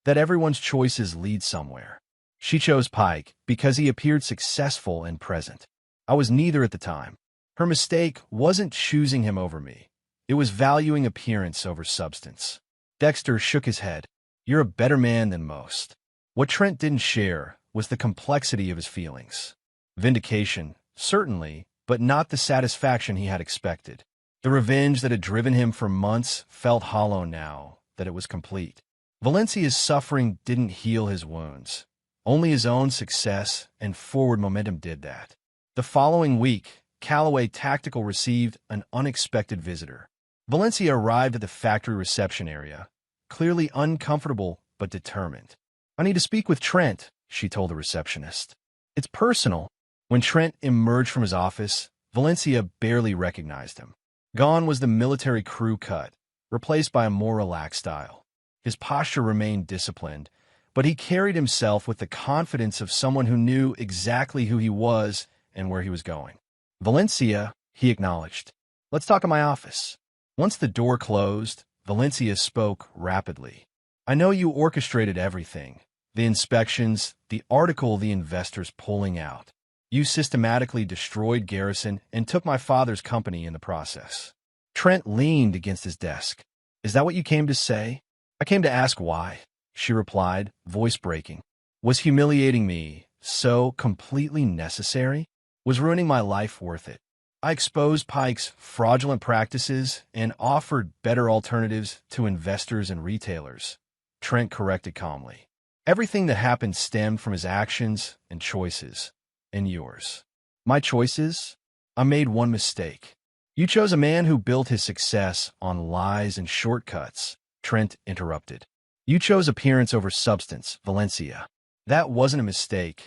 S2: that everyone's choices lead somewhere. She chose Pike because he appeared successful and present. I was neither at the time. Her mistake wasn't choosing him over me. It was valuing appearance over substance." Dexter shook his head. "You're a better man than most." What Trent didn't share was the complexity of his feelings. Vindication, certainly, but not the satisfaction he had expected. The revenge that had driven him for months felt hollow now that it was complete. Valencia's suffering didn't heal his wounds. Only his own success and forward momentum did that. The following week, Callaway Tactical received an unexpected visitor. Valencia arrived at the factory reception area, clearly uncomfortable but determined. "I need to speak with Trent," she told the receptionist. "It's personal." When Trent emerged from his office, Valencia barely recognized him. Gone was the military crew cut, replaced by a more relaxed style. His posture remained disciplined, but he carried himself with the confidence of someone who knew exactly who he was and where he was going. Valencia, he acknowledged. Let's talk in my office. Once the door closed, Valencia spoke rapidly. I know you orchestrated everything. The inspections, the article the investors pulling out. You systematically destroyed Garrison and took my father's company in the process. Trent leaned against his desk. Is that what you came to say? I came to ask why, she replied, voice breaking. Was humiliating me so completely necessary? Was ruining my life worth it? I exposed Pike's fraudulent practices and offered better alternatives to investors and retailers. Trent corrected calmly. Everything that happened stemmed from his actions and choices, and yours. My choices? I made one mistake. You chose a man who built his success on lies and shortcuts, Trent interrupted. You chose appearance over substance, Valencia. That wasn't a mistake.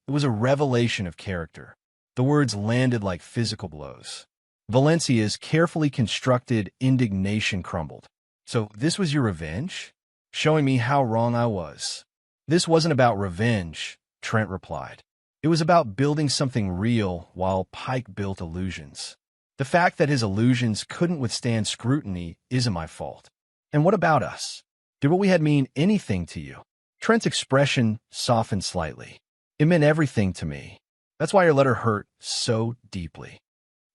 S2: It was a revelation of character. The words landed like physical blows. Valencia's carefully constructed indignation crumbled. So this was your revenge? Showing me how wrong I was. This wasn't about revenge, Trent replied. It was about building something real while Pike built illusions. The fact that his illusions couldn't withstand scrutiny isn't my fault. And what about us? Did what we had mean anything to you? Trent's expression softened slightly. It meant everything to me. That's why your letter hurt so deeply.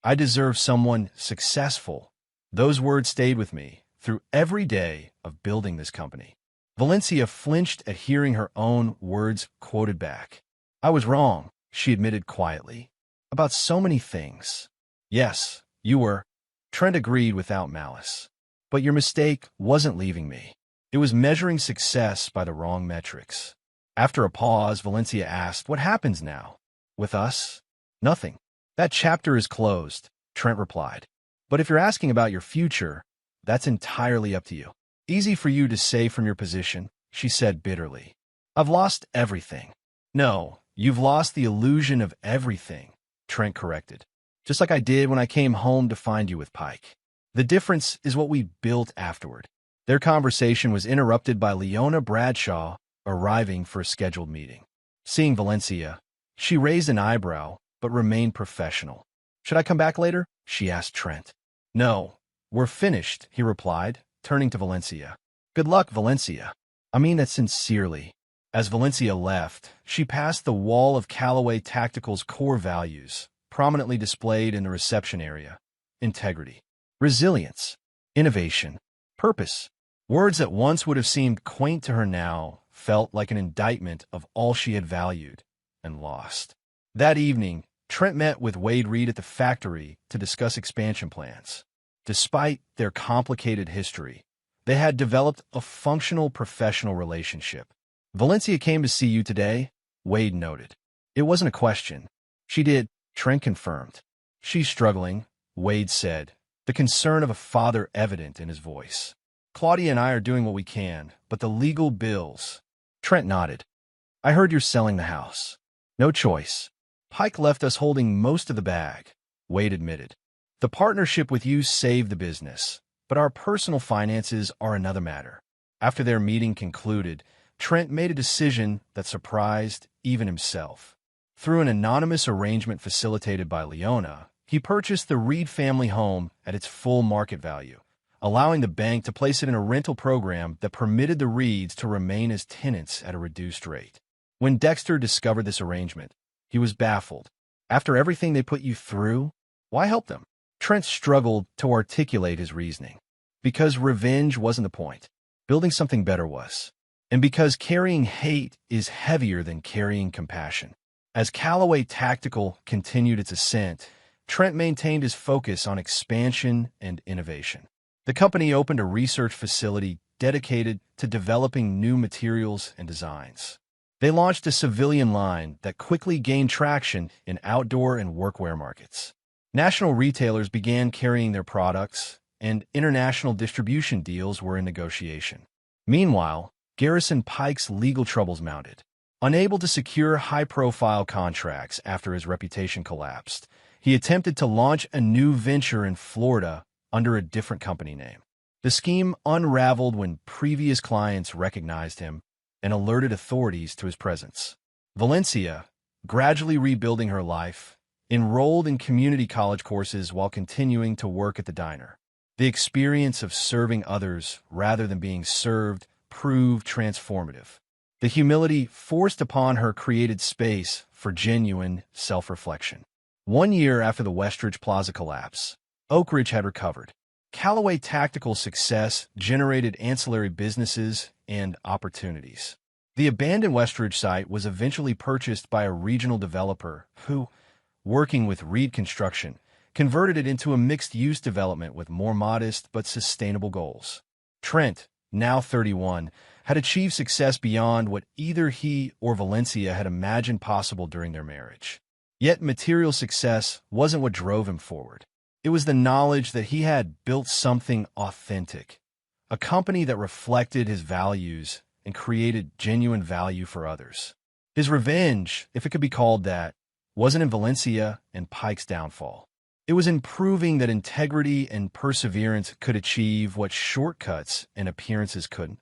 S2: I deserve someone successful. Those words stayed with me through every day of building this company. Valencia flinched at hearing her own words quoted back. I was wrong, she admitted quietly. About so many things. Yes, you were. Trent agreed without malice. But your mistake wasn't leaving me. It was measuring success by the wrong metrics. After a pause, Valencia asked, what happens now? With us? Nothing. That chapter is closed, Trent replied. But if you're asking about your future, that's entirely up to you. Easy for you to say from your position, she said bitterly. I've lost everything. No, you've lost the illusion of everything, Trent corrected. Just like I did when I came home to find you with Pike. The difference is what we built afterward. Their conversation was interrupted by Leona Bradshaw arriving for a scheduled meeting. Seeing Valencia, she raised an eyebrow but remained professional. Should I come back later? She asked Trent. No, we're finished, he replied, turning to Valencia. Good luck, Valencia. I mean that sincerely. As Valencia left, she passed the wall of Callaway Tactical's core values, prominently displayed in the reception area. Integrity, resilience, innovation, purpose. Words that once would have seemed quaint to her now felt like an indictment of all she had valued and lost. That evening, Trent met with Wade Reed at the factory to discuss expansion plans. Despite their complicated history, they had developed a functional professional relationship. Valencia came to see you today, Wade noted. It wasn't a question. She did, Trent confirmed. She's struggling, Wade said, the concern of a father evident in his voice. Claudia and I are doing what we can, but the legal bills. Trent nodded. I heard you're selling the house. No choice. Pike left us holding most of the bag, Wade admitted. The partnership with you saved the business, but our personal finances are another matter. After their meeting concluded, Trent made a decision that surprised even himself. Through an anonymous arrangement facilitated by Leona, he purchased the Reed family home at its full market value, allowing the bank to place it in a rental program that permitted the Reeds to remain as tenants at a reduced rate. When Dexter discovered this arrangement, he was baffled. After everything they put you through, why help them? Trent struggled to articulate his reasoning. Because revenge wasn't the point. Building something better was. And because carrying hate is heavier than carrying compassion. As Callaway Tactical continued its ascent, Trent maintained his focus on expansion and innovation. The company opened a research facility dedicated to developing new materials and designs. They launched a civilian line that quickly gained traction in outdoor and workwear markets. National retailers began carrying their products, and international distribution deals were in negotiation. Meanwhile, Garrison Pike's legal troubles mounted. Unable to secure high-profile contracts after his reputation collapsed, he attempted to launch a new venture in Florida under a different company name. The scheme unraveled when previous clients recognized him and alerted authorities to his presence. Valencia, gradually rebuilding her life, enrolled in community college courses while continuing to work at the diner. The experience of serving others rather than being served proved transformative. The humility forced upon her created space for genuine self-reflection. 1 year after the Westridge Plaza collapse, Oak Ridge had recovered. Callaway tactical success generated ancillary businesses and opportunities. The abandoned Westridge site was eventually purchased by a regional developer who, working with Reed Construction, converted it into a mixed-use development with more modest but sustainable goals. Trent, now 31, had achieved success beyond what either he or Valencia had imagined possible during their marriage. Yet material success wasn't what drove him forward. It was the knowledge that he had built something authentic, a company that reflected his values and created genuine value for others. His revenge, if it could be called that, wasn't in Valencia and Pike's downfall. It was in proving that integrity and perseverance could achieve what shortcuts and appearances couldn't.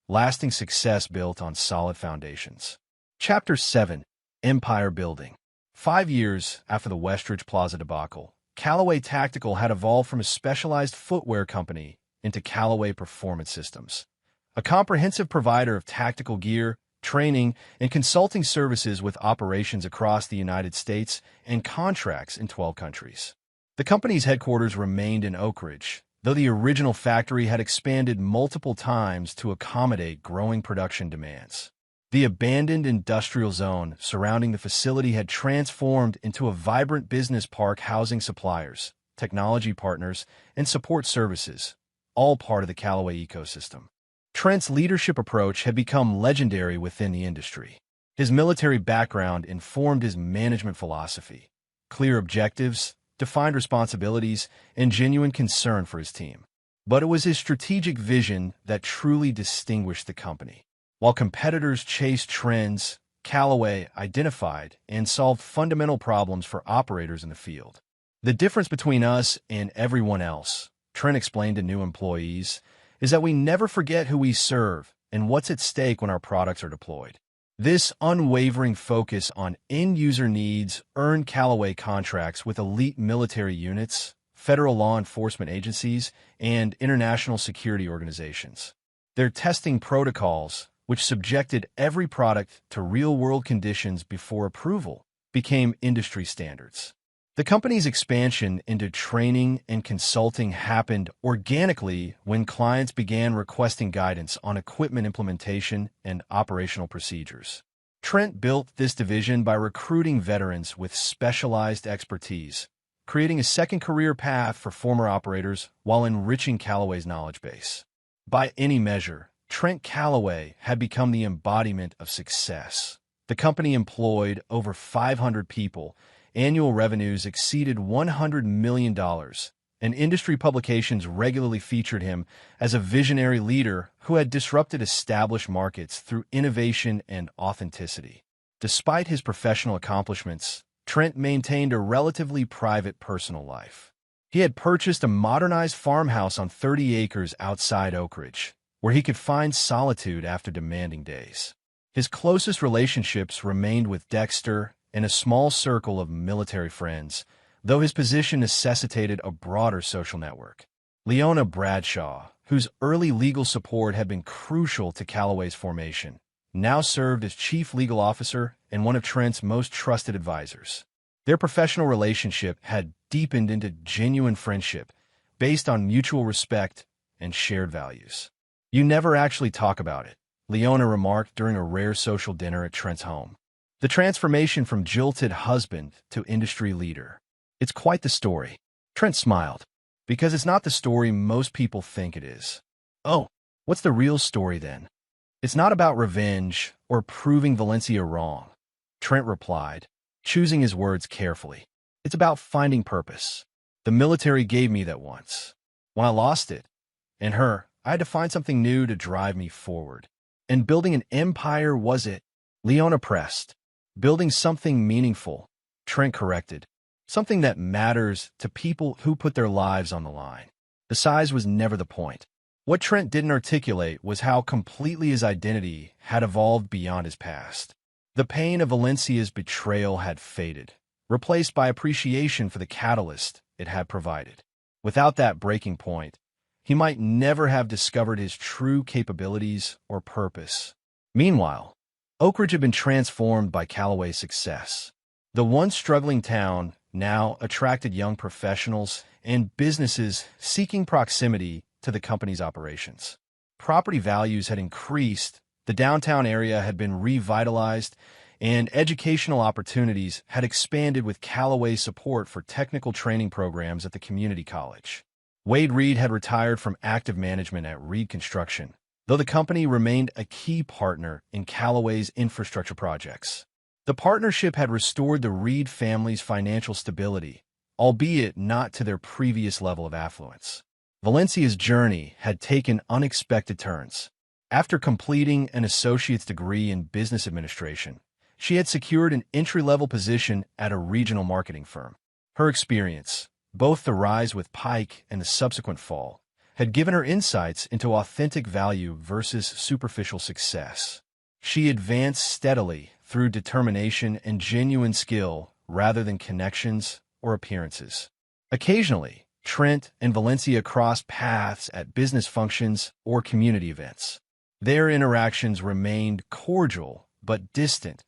S2: Lasting success built on solid foundations. Chapter 7. Empire Building. 5 years after the Westridge Plaza debacle, Callaway Tactical had evolved from a specialized footwear company into Callaway Performance Systems, a comprehensive provider of tactical gear, training, and consulting services with operations across the United States and contracts in 12 countries. The company's headquarters remained in Oak Ridge, though the original factory had expanded multiple times to accommodate growing production demands. The abandoned industrial zone surrounding the facility had transformed into a vibrant business park housing suppliers, technology partners, and support services, all part of the Callaway ecosystem. Trent's leadership approach had become legendary within the industry. His military background informed his management philosophy: clear objectives, defined responsibilities, and genuine concern for his team. But it was his strategic vision that truly distinguished the company. While competitors chased trends, Callaway identified and solved fundamental problems for operators in the field. The difference between us and everyone else, Trent explained to new employees, is that we never forget who we serve and what's at stake when our products are deployed. This unwavering focus on end-user needs earned Callaway contracts with elite military units, federal law enforcement agencies, and international security organizations. Their testing protocols, which subjected every product to real-world conditions before approval, became industry standards. The company's expansion into training and consulting happened organically when clients began requesting guidance on equipment implementation and operational procedures. Trent built this division by recruiting veterans with specialized expertise, creating a second career path for former operators while enriching Callaway's knowledge base. By any measure, Trent Callaway had become the embodiment of success. The company employed over 500 people, annual revenues exceeded $100 million, and industry publications regularly featured him as a visionary leader who had disrupted established markets through innovation and authenticity. Despite his professional accomplishments, Trent maintained a relatively private personal life. He had purchased a modernized farmhouse on 30 acres outside Oak Ridge, where he could find solitude after demanding days. His closest relationships remained with Dexter and a small circle of military friends, though his position necessitated a broader social network. Leona Bradshaw, whose early legal support had been crucial to Callaway's formation, now served as chief legal officer and one of Trent's most trusted advisors. Their professional relationship had deepened into genuine friendship based on mutual respect and shared values. "You never actually talk about it," Leona remarked during a rare social dinner at Trent's home. The transformation from jilted husband to industry leader. "It's quite the story." Trent smiled, because it's not the story most people think it is. "Oh, what's the real story then?" "It's not about revenge or proving Valencia wrong," Trent replied, choosing his words carefully. "It's about finding purpose. The military gave me that once. When I lost it, and her, I had to find something new to drive me forward. And building an empire was it." Leona pressed. "Building something meaningful," Trent corrected, something that matters to people who put their lives on the line. The size was never the point. What Trent didn't articulate was how completely his identity had evolved beyond his past. The pain of Valencia's betrayal had faded, replaced by appreciation for the catalyst it had provided. Without that breaking point, he might never have discovered his true capabilities or purpose. Meanwhile, Oak Ridge had been transformed by Callaway's success. The once struggling town now attracted young professionals and businesses seeking proximity to the company's operations. Property values had increased, the downtown area had been revitalized, and educational opportunities had expanded with Callaway's support for technical training programs at the community college. Wade Reed had retired from active management at Reed Construction, though the company remained a key partner in Callaway's infrastructure projects. The partnership had restored the Reed family's financial stability, albeit not to their previous level of affluence. Valencia's journey had taken unexpected turns. After completing an associate's degree in business administration, she had secured an entry-level position at a regional marketing firm. Her experience, both the rise with Pike and the subsequent fall, had given her insights into authentic value versus superficial success. She advanced steadily through determination and genuine skill rather than connections or appearances. Occasionally, Trent and Valencia crossed paths at business functions or community events. Their interactions remained cordial but distant,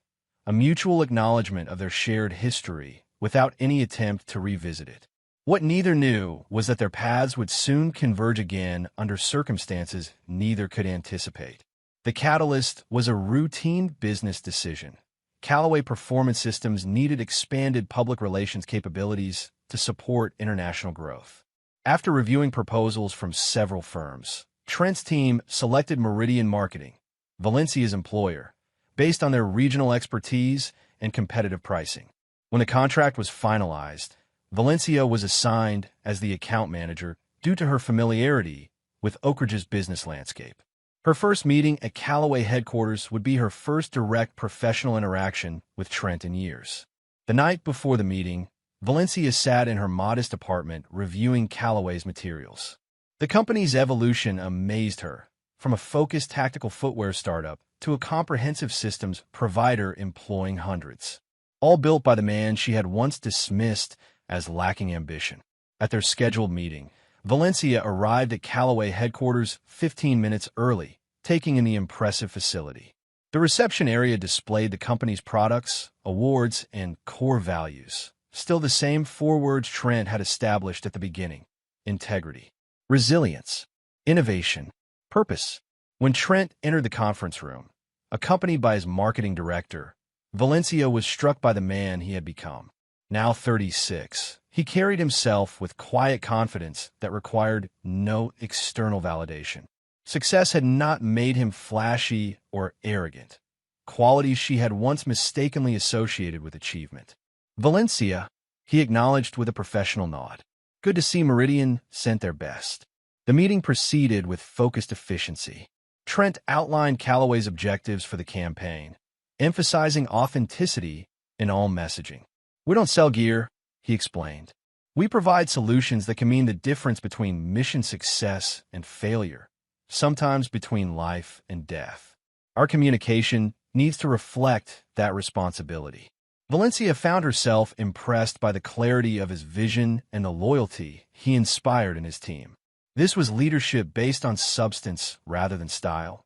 S2: a mutual acknowledgement of their shared history without any attempt to revisit it. What neither knew was that their paths would soon converge again under circumstances neither could anticipate. The catalyst was a routine business decision. Callaway Performance Systems needed expanded public relations capabilities to support international growth. After reviewing proposals from several firms, Trent's team selected Meridian Marketing, Valencia's employer, based on their regional expertise and competitive pricing. When the contract was finalized, Valencia was assigned as the account manager due to her familiarity with Oak Ridge's business landscape. Her first meeting at Callaway headquarters would be her first direct professional interaction with Trent in years. The night before the meeting, Valencia sat in her modest apartment reviewing Callaway's materials. The company's evolution amazed her, from a focused tactical footwear startup to a comprehensive systems provider employing hundreds, all built by the man she had once dismissed as lacking ambition. At their scheduled meeting, Valencia arrived at Callaway headquarters 15 minutes early, taking in the impressive facility. The reception area displayed the company's products, awards, and core values. Still the same four words Trent had established at the beginning: integrity, resilience, innovation, purpose. When Trent entered the conference room, accompanied by his marketing director, Valencia was struck by the man he had become. Now 36, he carried himself with quiet confidence that required no external validation. Success had not made him flashy or arrogant, qualities she had once mistakenly associated with achievement. Valencia, he acknowledged with a professional nod. Good to see Meridian sent their best. The meeting proceeded with focused efficiency. Trent outlined Callaway's objectives for the campaign, emphasizing authenticity in all messaging. We don't sell gear, he explained. We provide solutions that can mean the difference between mission success and failure, sometimes between life and death. Our communication needs to reflect that responsibility. Valencia found herself impressed by the clarity of his vision and the loyalty he inspired in his team. This was leadership based on substance rather than style,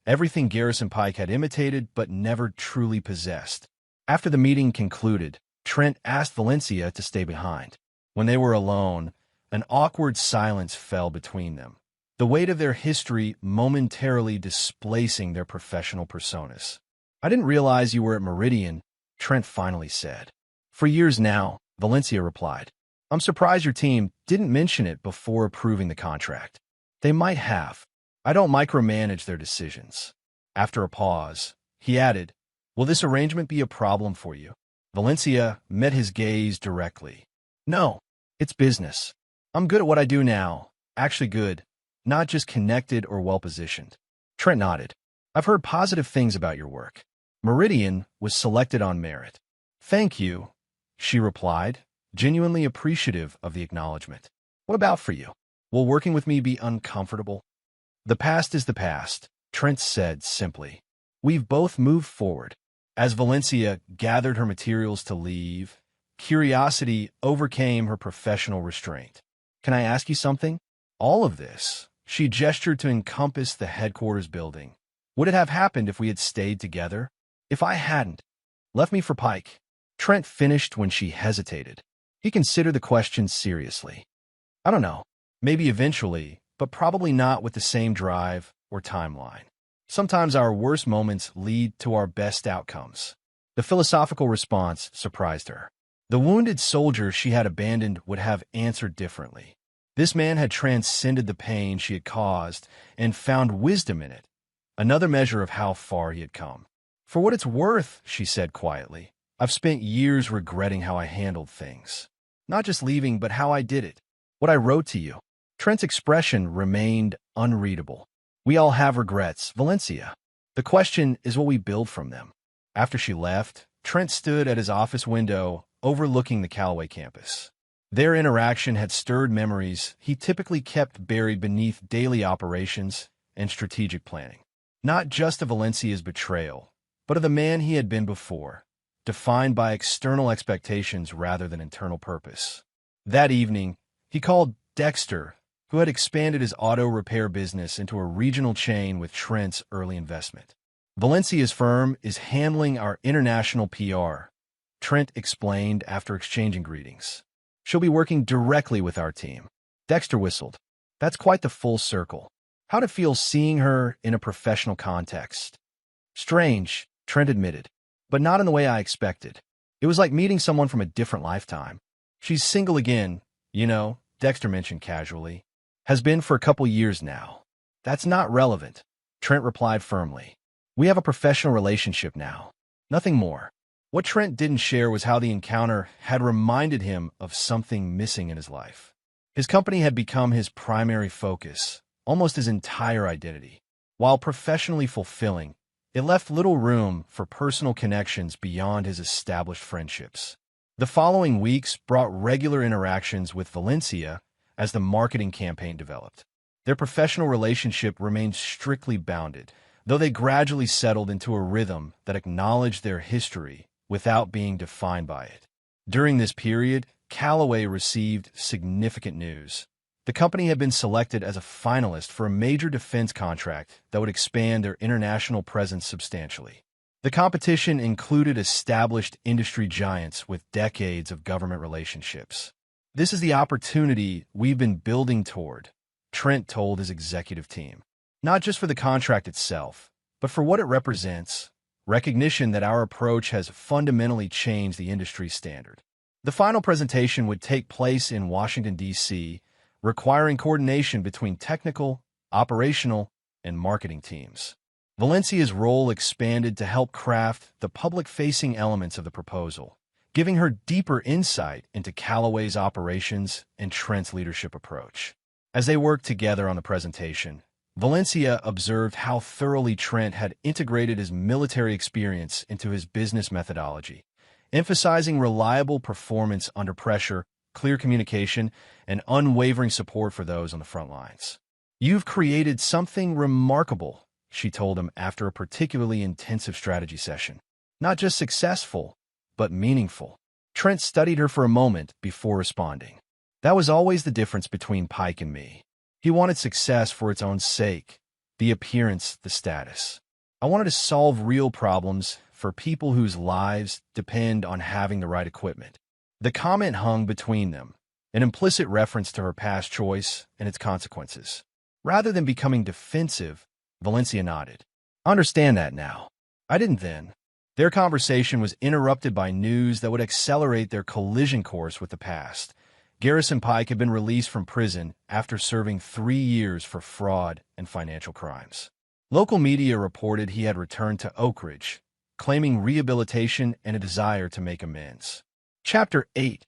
S2: everything Garrison Pike had imitated but never truly possessed. After the meeting concluded, Trent asked Valencia to stay behind. When they were alone, an awkward silence fell between them, the weight of their history momentarily displacing their professional personas. I didn't realize you were at Meridian, Trent finally said. For years now, Valencia replied. I'm surprised your team didn't mention it before approving the contract. They might have. I don't micromanage their decisions. After a pause, he added, will this arrangement be a problem for you? Valencia met his gaze directly. No, it's business. I'm good at what I do now. Actually good, not just connected or well-positioned. Trent nodded. I've heard positive things about your work. Meridian was selected on merit. Thank you, she replied, genuinely appreciative of the acknowledgement. What about for you? Will working with me be uncomfortable? The past is the past, Trent said simply. We've both moved forward. As Valencia gathered her materials to leave, curiosity overcame her professional restraint. Can I ask you something? All of this, she gestured to encompass the headquarters building. Would it have happened if we had stayed together? If I hadn't left me for Pike? Trent finished when she hesitated. He considered the question seriously. I don't know. Maybe eventually, but probably not with the same drive or timeline. Sometimes our worst moments lead to our best outcomes. The philosophical response surprised her. The wounded soldier she had abandoned would have answered differently. This man had transcended the pain she had caused and found wisdom in it, another measure of how far he had come. For what it's worth, she said quietly, I've spent years regretting how I handled things. Not just leaving, but how I did it. What I wrote to you. Trent's expression remained unreadable. We all have regrets, Valencia. The question is what we build from them. After she left, Trent stood at his office window overlooking the Callaway campus. Their interaction had stirred memories he typically kept buried beneath daily operations and strategic planning. Not just of Valencia's betrayal, but of the man he had been before, defined by external expectations rather than internal purpose. That evening, he called Dexter, who had expanded his auto repair business into a regional chain with Trent's early investment. Valencia's firm is handling our international PR, Trent explained after exchanging greetings. She'll be working directly with our team. Dexter whistled. That's quite the full circle. How'd it feel seeing her in a professional context? Strange, Trent admitted, but not in the way I expected. It was like meeting someone from a different lifetime. She's single again, Dexter mentioned casually. Has been for a couple years now. That's not relevant, Trent replied firmly. We have a professional relationship now. Nothing more. What Trent didn't share was how the encounter had reminded him of something missing in his life. His company had become his primary focus, almost his entire identity. While professionally fulfilling, it left little room for personal connections beyond his established friendships. The following weeks brought regular interactions with Valencia as the marketing campaign developed. Their professional relationship remained strictly bounded, though they gradually settled into a rhythm that acknowledged their history without being defined by it. During this period, Callaway received significant news. The company had been selected as a finalist for a major defense contract that would expand their international presence substantially. The competition included established industry giants with decades of government relationships. This is the opportunity we've been building toward, Trent told his executive team. Not just for the contract itself, but for what it represents, recognition that our approach has fundamentally changed the industry standard. The final presentation would take place in Washington, D.C., requiring coordination between technical, operational, and marketing teams. Valencia's role expanded to help craft the public-facing elements of the proposal, giving her deeper insight into Callaway's operations and Trent's leadership approach. As they worked together on the presentation, Valencia observed how thoroughly Trent had integrated his military experience into his business methodology, emphasizing reliable performance under pressure, clear communication, and unwavering support for those on the front lines. You've created something remarkable, she told him after a particularly intensive strategy session. Not just successful, but meaningful. Trent studied her for a moment before responding. That was always the difference between Pike and me. He wanted success for its own sake, the appearance, the status. I wanted to solve real problems for people whose lives depend on having the right equipment. The comment hung between them, an implicit reference to her past choice and its consequences. Rather than becoming defensive, Valencia nodded. I understand that now. I didn't then. Their conversation was interrupted by news that would accelerate their collision course with the past. Garrison Pike had been released from prison after serving 3 years for fraud and financial crimes. Local media reported he had returned to Oak Ridge, claiming rehabilitation and a desire to make amends. Chapter 8.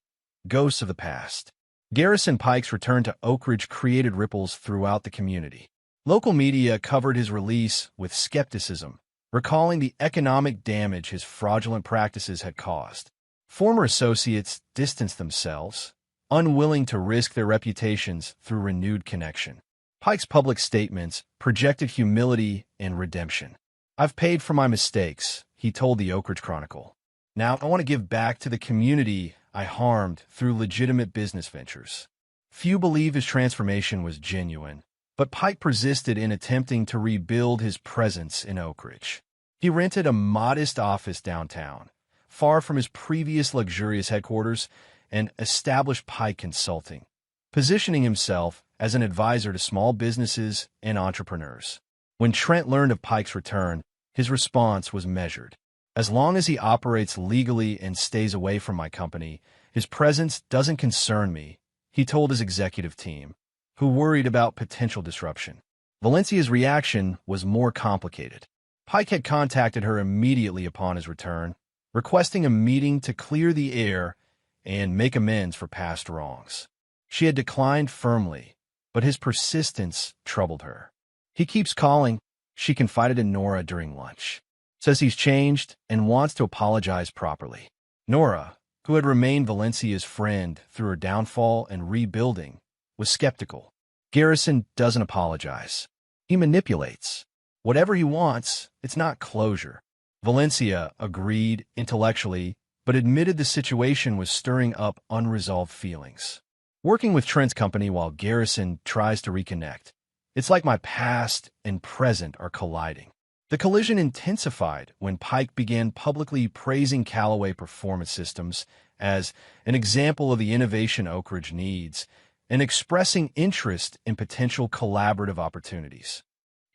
S2: Ghosts of the Past. Garrison Pike's return to Oak Ridge created ripples throughout the community. Local media covered his release with skepticism, recalling the economic damage his fraudulent practices had caused. Former associates distanced themselves, unwilling to risk their reputations through renewed connection. Pike's public statements projected humility and redemption. "I've paid for my mistakes," he told the Oak Ridge Chronicle. "Now I want to give back to the community I harmed through legitimate business ventures." Few believe his transformation was genuine, but Pike persisted in attempting to rebuild his presence in Oak Ridge. He rented a modest office downtown, far from his previous luxurious headquarters, and established Pike Consulting, positioning himself as an advisor to small businesses and entrepreneurs. When Trent learned of Pike's return, his response was measured. "As long as he operates legally and stays away from my company, his presence doesn't concern me," he told his executive team, who worried about potential disruption. Valencia's reaction was more complicated. Pike had contacted her immediately upon his return, requesting a meeting to clear the air and make amends for past wrongs. She had declined firmly, but his persistence troubled her. "He keeps calling," she confided in Nora during lunch. "Says he's changed and wants to apologize properly." Nora, who had remained Valencia's friend through her downfall and rebuilding, was skeptical. "Garrison doesn't apologize. He manipulates. Whatever he wants, it's not closure." Valencia agreed intellectually, but admitted the situation was stirring up unresolved feelings. "Working with Trent's company while Garrison tries to reconnect. It's like my past and present are colliding." The collision intensified when Pike began publicly praising Callaway Performance Systems as an example of the innovation Oak Ridge needs and expressing interest in potential collaborative opportunities.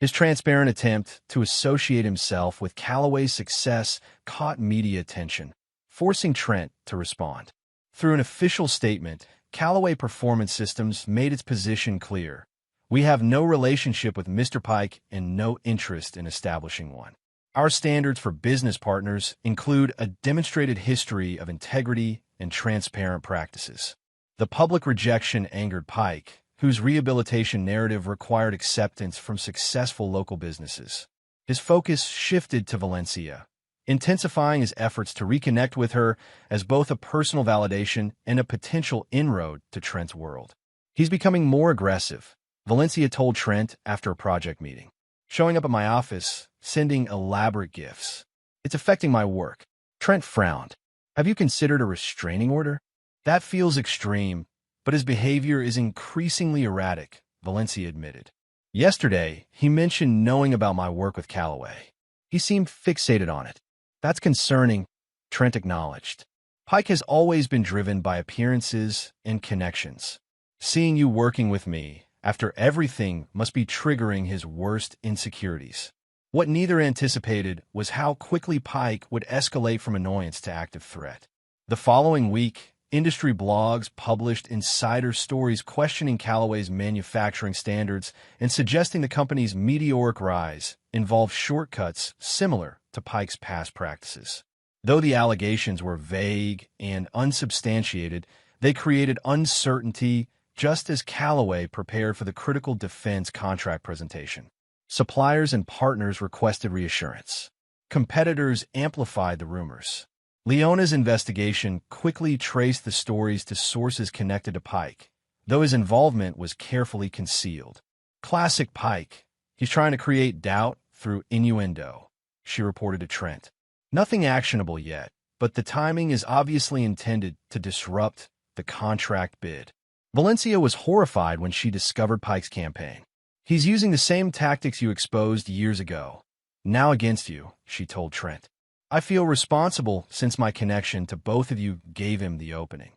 S2: His transparent attempt to associate himself with Callaway's success caught media attention, forcing Trent to respond. Through an official statement, Callaway Performance Systems made its position clear. "We have no relationship with Mr. Pike and no interest in establishing one. Our standards for business partners include a demonstrated history of integrity and transparent practices." The public rejection angered Pike, whose rehabilitation narrative required acceptance from successful local businesses. His focus shifted to Valencia, intensifying his efforts to reconnect with her as both a personal validation and a potential inroad to Trent's world. "He's becoming more aggressive," Valencia told Trent after a project meeting. "Showing up at my office, sending elaborate gifts. It's affecting my work." Trent frowned. "Have you considered a restraining order?" "That feels extreme, but his behavior is increasingly erratic," Valencia admitted. "Yesterday, he mentioned knowing about my work with Callaway. He seemed fixated on it." "That's concerning," Trent acknowledged. "Pike has always been driven by appearances and connections. Seeing you working with me after everything must be triggering his worst insecurities." What neither anticipated was how quickly Pike would escalate from annoyance to active threat. The following week, industry blogs published insider stories questioning Callaway's manufacturing standards and suggesting the company's meteoric rise involved shortcuts similar to Pike's past practices. Though the allegations were vague and unsubstantiated, they created uncertainty just as Callaway prepared for the critical defense contract presentation. Suppliers and partners requested reassurance. Competitors amplified the rumors. Leona's investigation quickly traced the stories to sources connected to Pike, though his involvement was carefully concealed. "Classic Pike. He's trying to create doubt through innuendo," she reported to Trent. "Nothing actionable yet, but the timing is obviously intended to disrupt the contract bid." Valencia was horrified when she discovered Pike's campaign. "He's using the same tactics you exposed years ago. Now against you," she told Trent. "I feel responsible since my connection to both of you gave him the opening."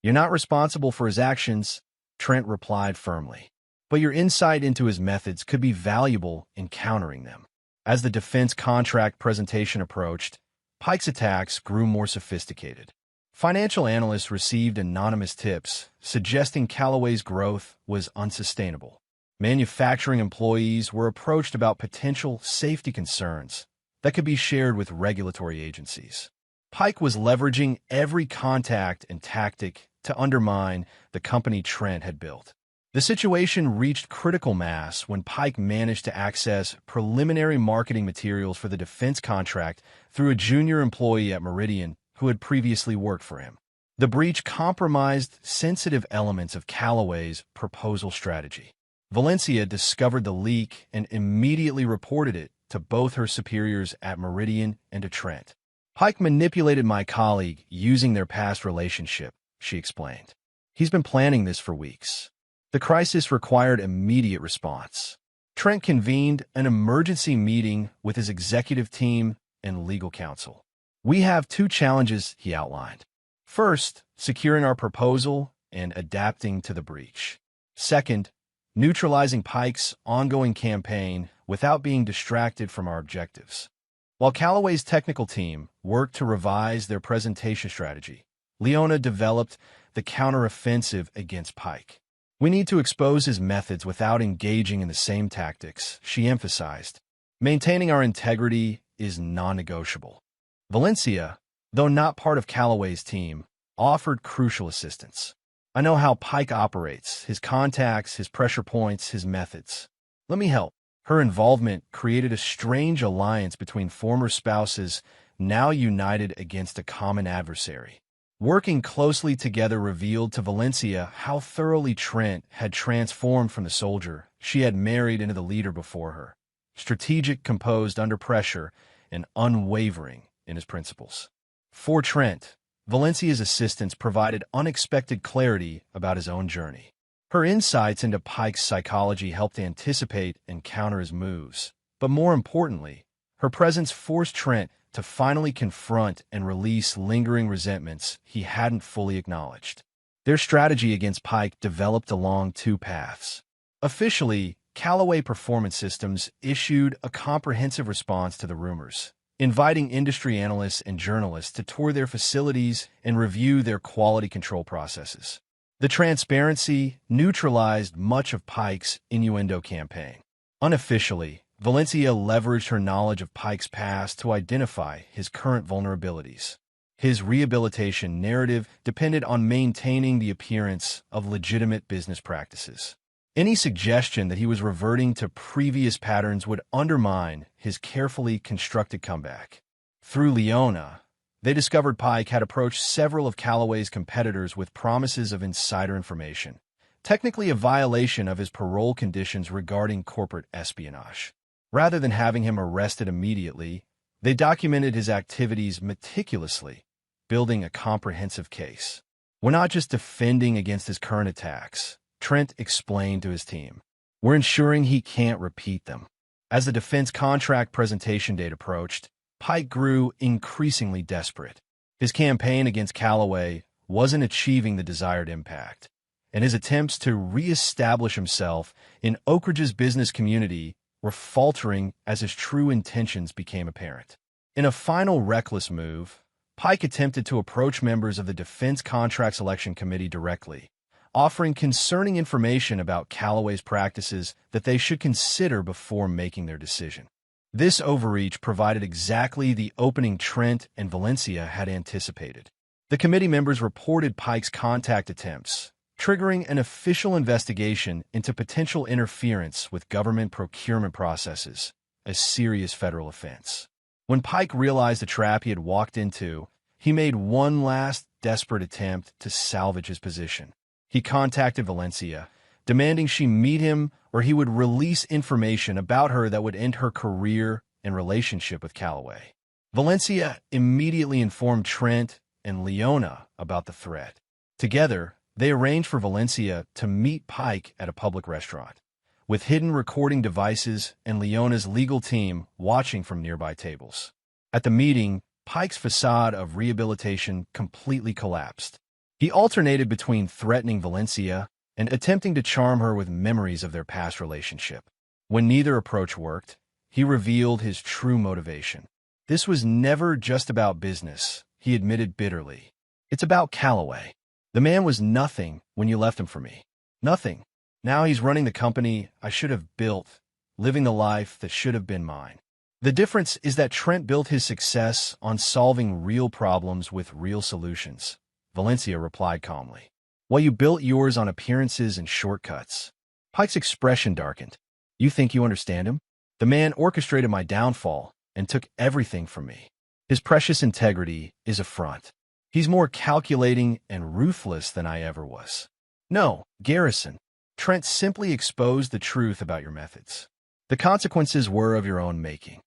S2: "You're not responsible for his actions," Trent replied firmly. "But your insight into his methods could be valuable in countering them." As the defense contract presentation approached, Pike's attacks grew more sophisticated. Financial analysts received anonymous tips suggesting Callaway's growth was unsustainable. Manufacturing employees were approached about potential safety concerns that could be shared with regulatory agencies. Pike was leveraging every contact and tactic to undermine the company Trent had built. The situation reached critical mass when Pike managed to access preliminary marketing materials for the defense contract through a junior employee at Meridian who had previously worked for him. The breach compromised sensitive elements of Calloway's proposal strategy. Valencia discovered the leak and immediately reported it to both her superiors at Meridian and to Trent. Pike manipulated my colleague using their past relationship, she explained. He's been planning this for weeks. The crisis required immediate response. Trent convened an emergency meeting with his executive team and legal counsel. We have two challenges, he outlined. First, securing our proposal and adapting to the breach. Second, neutralizing Pike's ongoing campaign without being distracted from our objectives. While Calloway's technical team worked to revise their presentation strategy, Leona developed the counteroffensive against Pike. We need to expose his methods without engaging in the same tactics, she emphasized. Maintaining our integrity is non-negotiable. Valencia, though not part of Calloway's team, offered crucial assistance. I know how Pike operates, his contacts, his pressure points, his methods. Let me help. Her involvement created a strange alliance between former spouses now united against a common adversary. Working closely together revealed to Valencia how thoroughly Trent had transformed from the soldier she had married into the leader before her, strategic, composed under pressure, and unwavering in his principles. For Trent, Valencia's assistance provided unexpected clarity about his own journey. Her insights into Pike's psychology helped anticipate and counter his moves, but more importantly, her presence forced Trent to finally confront and release lingering resentments he hadn't fully acknowledged. Their strategy against Pike developed along two paths. Officially, Calloway Performance Systems issued a comprehensive response to the rumors, inviting industry analysts and journalists to tour their facilities and review their quality control processes. The transparency neutralized much of Pike's innuendo campaign. Unofficially, Valencia leveraged her knowledge of Pike's past to identify his current vulnerabilities. His rehabilitation narrative depended on maintaining the appearance of legitimate business practices. Any suggestion that he was reverting to previous patterns would undermine his carefully constructed comeback. Through Leona, they discovered Pike had approached several of Calloway's competitors with promises of insider information, technically a violation of his parole conditions regarding corporate espionage. Rather than having him arrested immediately, they documented his activities meticulously, building a comprehensive case. We're not just defending against his current attacks, Trent explained to his team. We're ensuring he can't repeat them. As the defense contract presentation date approached, Pike grew increasingly desperate. His campaign against Calloway wasn't achieving the desired impact, and his attempts to re-establish himself in Oak Ridge's business community were faltering as his true intentions became apparent. In a final reckless move, Pike attempted to approach members of the Defense Contract Selection Committee directly, offering concerning information about Calloway's practices that they should consider before making their decision. This overreach provided exactly the opening Trent and Valencia had anticipated. The committee members reported Pike's contact attempts, triggering an official investigation into potential interference with government procurement processes, a serious federal offense. When Pike realized the trap he had walked into, he made one last desperate attempt to salvage his position. He contacted Valencia, demanding she meet him or he would release information about her that would end her career and relationship with Calloway. Valencia immediately informed Trent and Leona about the threat. Together, they arranged for Valencia to meet Pike at a public restaurant, with hidden recording devices and Leona's legal team watching from nearby tables. At the meeting, Pike's facade of rehabilitation completely collapsed. He alternated between threatening Valencia and attempting to charm her with memories of their past relationship. When neither approach worked, he revealed his true motivation. This was never just about business, he admitted bitterly. It's about Calloway. The man was nothing when you left him for me. Nothing. Now he's running the company I should have built, living the life that should have been mine. The difference is that Trent built his success on solving real problems with real solutions, Valencia replied calmly, while you built yours on appearances and shortcuts. Pike's expression darkened. You think you understand him? The man orchestrated my downfall and took everything from me. His precious integrity is a front. He's more calculating and ruthless than I ever was. No, Garrison. Trent simply exposed the truth about your methods. The consequences were of your own making.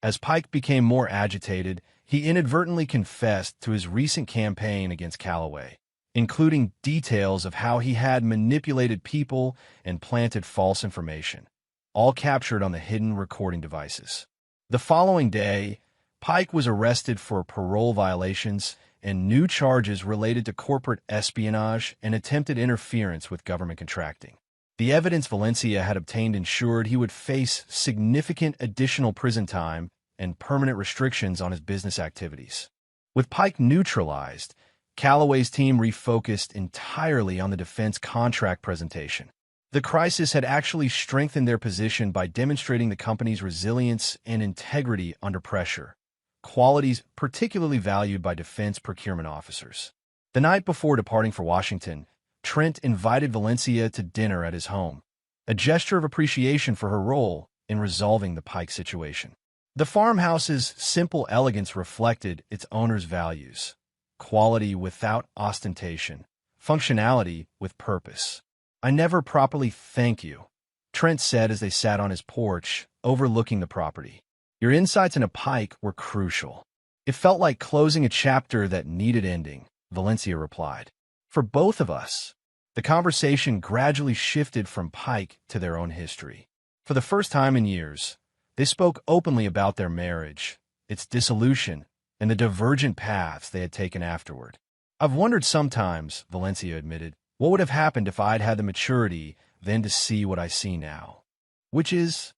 S2: As Pike became more agitated, he inadvertently confessed to his recent campaign against Calloway, including details of how he had manipulated people and planted false information, all captured on the hidden recording devices. The following day, Pike was arrested for parole violations and new charges related to corporate espionage and attempted interference with government contracting. The evidence Valencia had obtained ensured he would face significant additional prison time and permanent restrictions on his business activities. With Pike neutralized, Calloway's team refocused entirely on the defense contract presentation. The crisis had actually strengthened their position by demonstrating the company's resilience and integrity under pressure, qualities particularly valued by defense procurement officers. The night before departing for Washington, Trent invited Valencia to dinner at his home, a gesture of appreciation for her role in resolving the Pike situation. The farmhouse's simple elegance reflected its owner's values: quality without ostentation, functionality with purpose. "I never properly thank you," Trent said as they sat on his porch, overlooking the property. "Your insights into Pike were crucial." "It felt like closing a chapter that needed ending," Valencia replied. "For both of us." The conversation gradually shifted from Pike to their own history. For the first time in years, they spoke openly about their marriage, its dissolution, and the divergent paths they had taken afterward. "I've wondered sometimes," Valencia admitted, "what would have happened if I'd had the maturity then to see what I see now. Which is,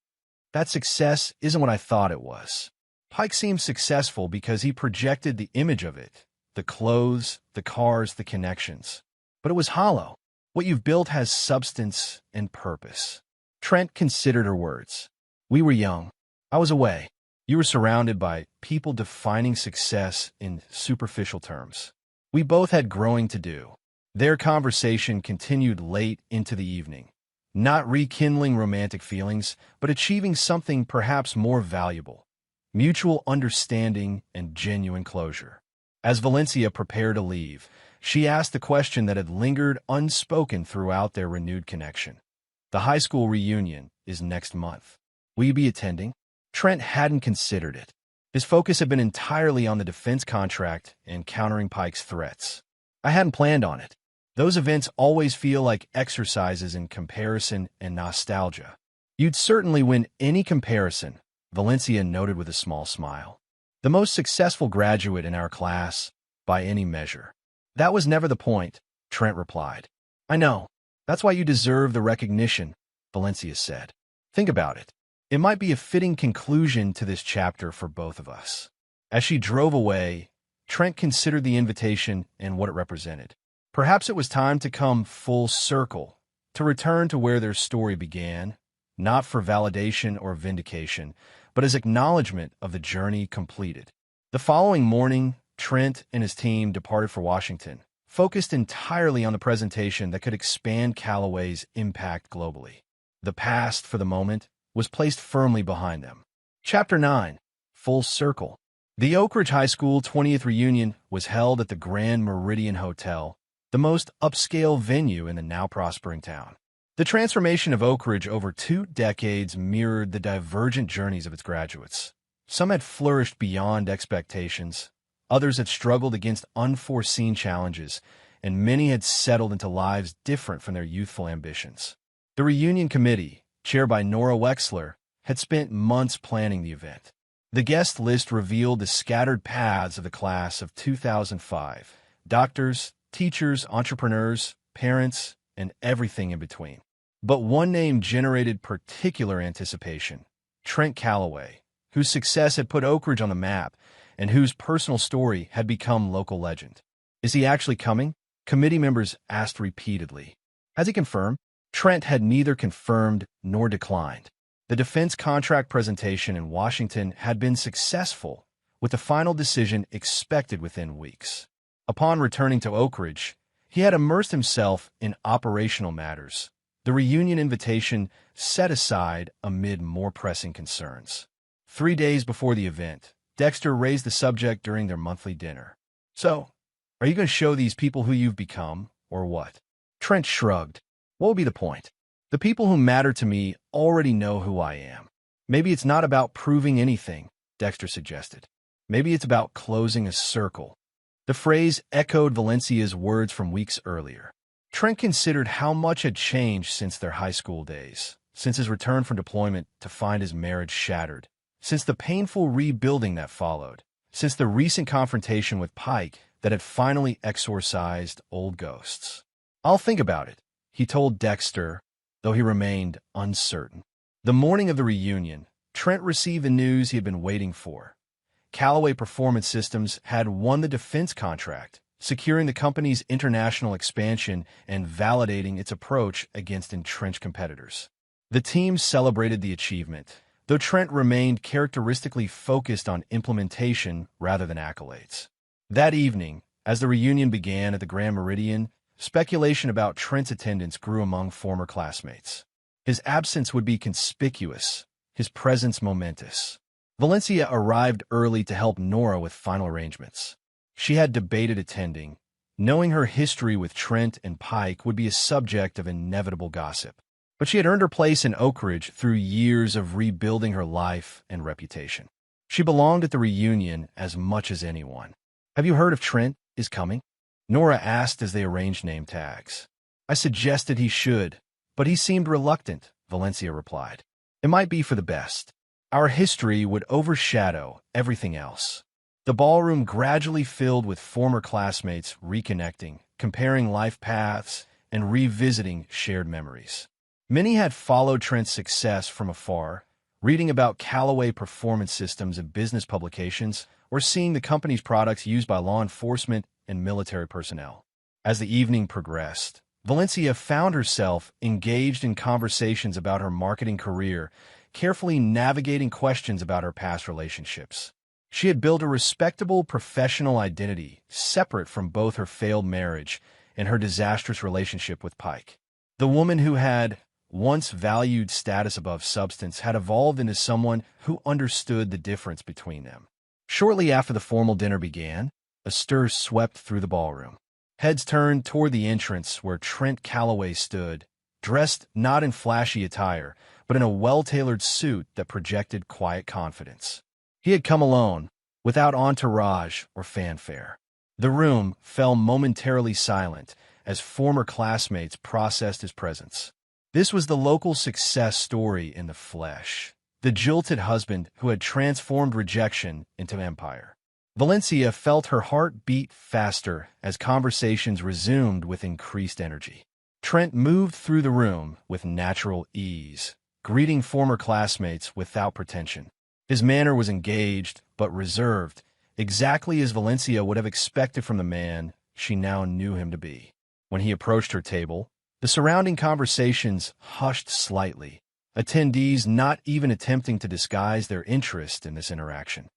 S2: that success isn't what I thought it was." Pike seemed successful because he projected the image of it, the clothes, the cars, the connections. But it was hollow. What you've built has substance and purpose. Trent considered her words. "We were young. I was away. You were surrounded by people defining success in superficial terms. We both had growing to do." Their conversation continued late into the evening, not rekindling romantic feelings, but achieving something perhaps more valuable: mutual understanding and genuine closure. As Valencia prepared to leave, she asked the question that had lingered unspoken throughout their renewed connection. "The high school reunion is next month. Will you be attending?" Trent hadn't considered it. His focus had been entirely on the defense contract and countering Pike's threats. "I hadn't planned on it. Those events always feel like exercises in comparison and nostalgia." "You'd certainly win any comparison," Valencia noted with a small smile. "The most successful graduate in our class, by any measure." "That was never the point," Trent replied. "I know. That's why you deserve the recognition," Valencia said. "Think about it. It might be a fitting conclusion to this chapter for both of us." As she drove away, Trent considered the invitation and what it represented. Perhaps it was time to come full circle, to return to where their story began, not for validation or vindication, but as acknowledgement of the journey completed. The following morning, Trent and his team departed for Washington, focused entirely on the presentation that could expand Calloway's impact globally. The past, for the moment, was placed firmly behind them. Chapter 9. Full Circle. The Oak Ridge High School 20th reunion was held at the Grand Meridian Hotel, the most upscale venue in the now prospering town. The transformation of Oak Ridge over 2 decades mirrored the divergent journeys of its graduates. Some had flourished beyond expectations, others had struggled against unforeseen challenges, and many had settled into lives different from their youthful ambitions. The reunion committee, chaired by Nora Wexler, had spent months planning the event. The guest list revealed the scattered paths of the class of 2005: doctors, teachers, entrepreneurs, parents, and everything in between. But one name generated particular anticipation: Trent Calloway, whose success had put Oak Ridge on the map and whose personal story had become local legend. "Is he actually coming?" committee members asked repeatedly. "Has he confirmed?" Trent had neither confirmed nor declined. The defense contract presentation in Washington had been successful, with the final decision expected within weeks. Upon returning to Oak Ridge, he had immersed himself in operational matters, the reunion invitation set aside amid more pressing concerns. 3 days before the event, Dexter raised the subject during their monthly dinner. "So, Are you going to show these people who you've become, or what? Trent shrugged. What would be the point? The people who matter to me already know who I am. Maybe it's not about proving anything, Dexter suggested. Maybe it's about closing a circle. The phrase echoed Valencia's words from weeks earlier. Trent considered how much had changed since their high school days, since his return from deployment to find his marriage shattered, since the painful rebuilding that followed, since the recent confrontation with Pike that had finally exorcised old ghosts. I'll think about it, he told Dexter, though he remained uncertain. The morning of the reunion, Trent received the news he had been waiting for. Callaway Performance Systems had won the defense contract, securing the company's international expansion and validating its approach against entrenched competitors. The team celebrated the achievement, though Trent remained characteristically focused on implementation rather than accolades. That evening, as the reunion began at the Grand Meridian, speculation about Trent's attendance grew among former classmates. His absence would be conspicuous, his presence momentous. Valencia arrived early to help Nora with final arrangements. She had debated attending, knowing her history with Trent and Pike would be a subject of inevitable gossip. But she had earned her place in Oak Ridge through years of rebuilding her life and reputation. She belonged at the reunion as much as anyone. Have you heard if Trent is coming? Nora asked as they arranged name tags. I suggested he should, but he seemed reluctant, Valencia replied. It might be for the best. Our history would overshadow everything else. The ballroom gradually filled with former classmates reconnecting, comparing life paths, and revisiting shared memories. Many had followed Trent's success from afar, reading about Callaway Performance Systems in business publications or seeing the company's products used by law enforcement and military personnel. As the evening progressed, Valencia found herself engaged in conversations about her marketing career, carefully navigating questions about her past relationships. She had built a respectable professional identity separate from both her failed marriage and her disastrous relationship with Pike. The woman who had once valued status above substance had evolved into someone who understood the difference between them. Shortly after the formal dinner began, a stir swept through the ballroom. Heads turned toward the entrance where Trent Callaway stood, dressed not in flashy attire, but in a well-tailored suit that projected quiet confidence. He had come alone, without entourage or fanfare. The room fell momentarily silent as former classmates processed his presence. This was the local success story in the flesh, the jilted husband who had transformed rejection into empire. Valencia felt her heart beat faster as conversations resumed with increased energy. Trent moved through the room with natural ease, greeting former classmates without pretension. His manner was engaged but reserved, exactly as Valencia would have expected from the man she now knew him to be. When he approached her table, the surrounding conversations hushed slightly, attendees not even attempting to disguise their interest in this interaction.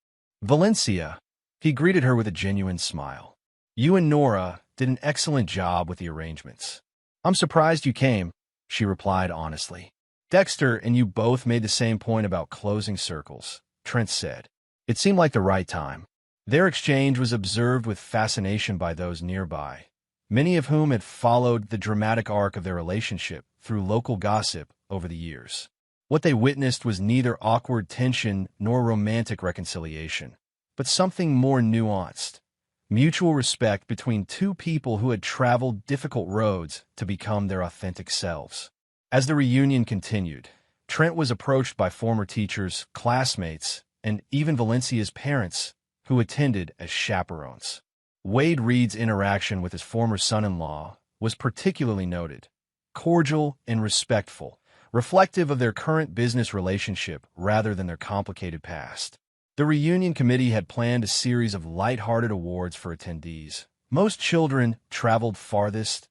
S2: Valencia, he greeted her with a genuine smile. You and Nora did an excellent job with the arrangements. I'm surprised you came, she replied honestly. Dexter and you both made the same point about closing circles, Trent said. It seemed like the right time. Their exchange was observed with fascination by those nearby, many of whom had followed the dramatic arc of their relationship through local gossip over the years. What they witnessed was neither awkward tension nor romantic reconciliation, but something more nuanced, mutual respect between two people who had traveled difficult roads to become their authentic selves. As the reunion continued, Trent was approached by former teachers, classmates, and even Valencia's parents, who attended as chaperones. Wade Reed's interaction with his former son-in-law was particularly noted, cordial and respectful, reflective of their current business relationship rather than their complicated past. The reunion committee had planned a series of light-hearted awards for attendees. Most children traveled farthest,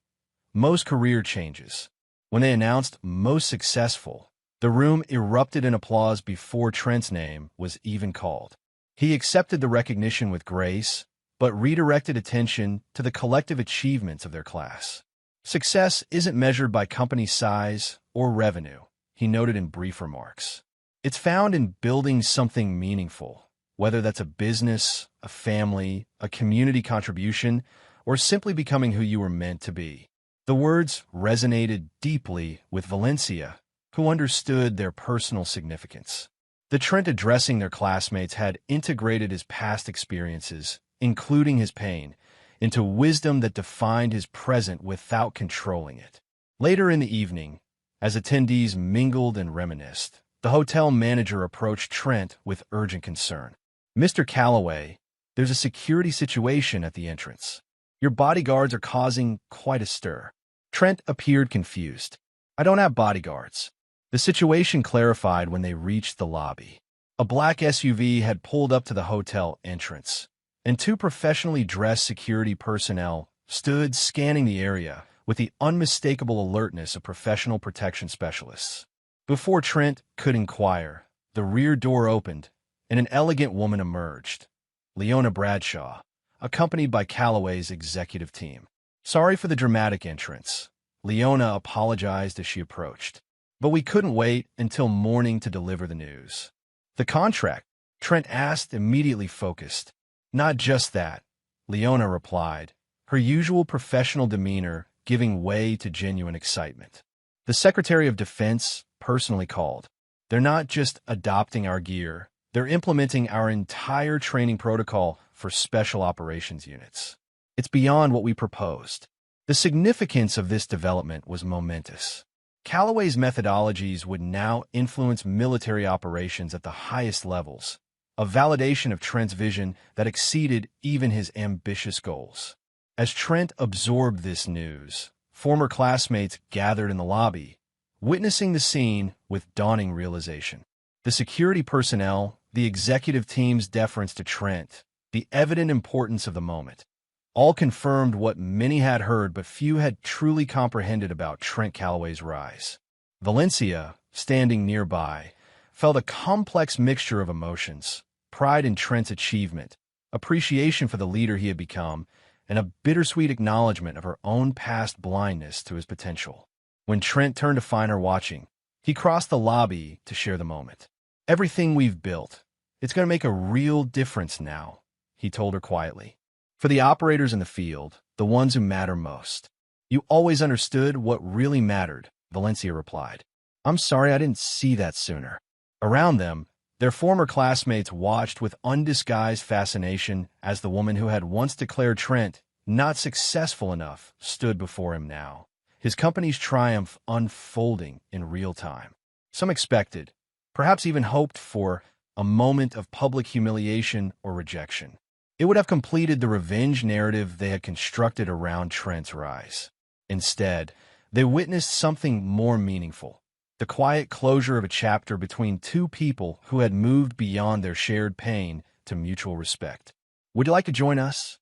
S2: most career changes. When they announced most successful, the room erupted in applause before Trent's name was even called. He accepted the recognition with grace, but redirected attention to the collective achievements of their class. Success isn't measured by company size or revenue, he noted in brief remarks. It's found in building something meaningful, whether that's a business, a family, a community contribution, or simply becoming who you were meant to be. The words resonated deeply with Valencia, who understood their personal significance. The Trent addressing their classmates had integrated his past experiences, including his pain, into wisdom that defined his present without controlling it. Later in the evening, as attendees mingled and reminisced, the hotel manager approached Trent with urgent concern. "Mr. Calloway, there's a security situation at the entrance. Your bodyguards are causing quite a stir." Trent appeared confused. "I don't have bodyguards." The situation clarified when they reached the lobby. A black SUV had pulled up to the hotel entrance, and two professionally dressed security personnel stood scanning the area with the unmistakable alertness of professional protection specialists. Before Trent could inquire, the rear door opened, and an elegant woman emerged, Leona Bradshaw, accompanied by Calloway's executive team. "Sorry for the dramatic entrance," Leona apologized as she approached. "But we couldn't wait until morning to deliver the news." "The contract?" Trent asked, immediately focused. "Not just that," Leona replied, her usual professional demeanor giving way to genuine excitement. "The Secretary of Defense personally called. They're not just adopting our gear, they're implementing our entire training protocol for special operations units. It's beyond what we proposed." The significance of this development was momentous. Calloway's methodologies would now influence military operations at the highest levels, a validation of Trent's vision that exceeded even his ambitious goals. As Trent absorbed this news, former classmates gathered in the lobby, witnessing the scene with dawning realization. The security personnel, the executive team's deference to Trent, the evident importance of the moment, all confirmed what many had heard but few had truly comprehended about Trent Calloway's rise. Valencia, standing nearby, felt a complex mixture of emotions: pride in Trent's achievement, appreciation for the leader he had become, and a bittersweet acknowledgement of her own past blindness to his potential. When Trent turned to find her watching, he crossed the lobby to share the moment. "Everything we've built, it's going to make a real difference now," he told her quietly. "For the operators in the field, the ones who matter most." "You always understood what really mattered," Valencia replied. "I'm sorry I didn't see that sooner." Around them, their former classmates watched with undisguised fascination as the woman who had once declared Trent not successful enough stood before him now, his company's triumph unfolding in real time. Some expected, perhaps even hoped for, a moment of public humiliation or rejection. It would have completed the revenge narrative they had constructed around Trent's rise. Instead, they witnessed something more meaningful: the quiet closure of a chapter between two people who had moved beyond their shared pain to mutual respect. "Would you like to join us?"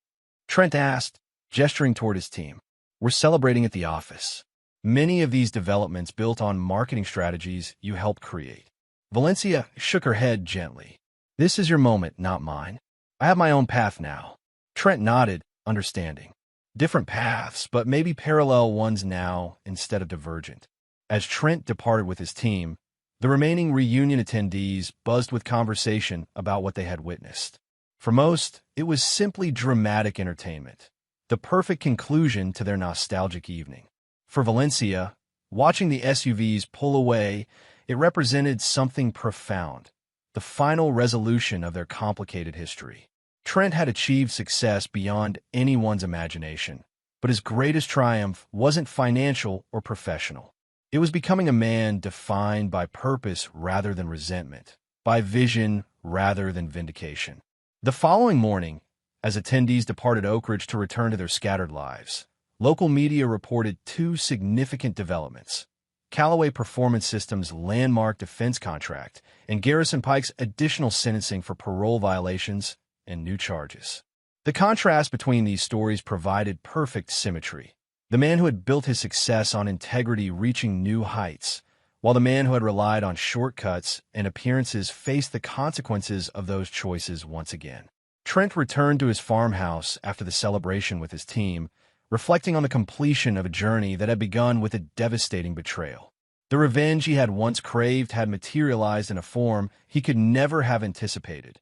S2: Trent asked, gesturing toward his team. "We're celebrating at the office. Many of these developments built on marketing strategies you helped create." Valencia shook her head gently. "This is your moment, not mine. I have my own path now." Trent nodded, understanding. Different paths, but maybe parallel ones now instead of divergent. As Trent departed with his team, the remaining reunion attendees buzzed with conversation about what they had witnessed. For most, it was simply dramatic entertainment, the perfect conclusion to their nostalgic evening. For Valencia, watching the SUVs pull away, it represented something profound: the final resolution of their complicated history. Trent had achieved success beyond anyone's imagination, but his greatest triumph wasn't financial or professional. It was becoming a man defined by purpose rather than resentment, by vision rather than vindication. The following morning, as attendees departed Oak Ridge to return to their scattered lives, local media reported two significant developments: Callaway Performance Systems' landmark defense contract and Garrison Pike's additional sentencing for parole violations and new charges. The contrast between these stories provided perfect symmetry. The man who had built his success on integrity reaching new heights, while the man who had relied on shortcuts and appearances faced the consequences of those choices once again. Trent returned to his farmhouse after the celebration with his team, reflecting on the completion of a journey that had begun with a devastating betrayal. The revenge he had once craved had materialized in a form he could never have anticipated: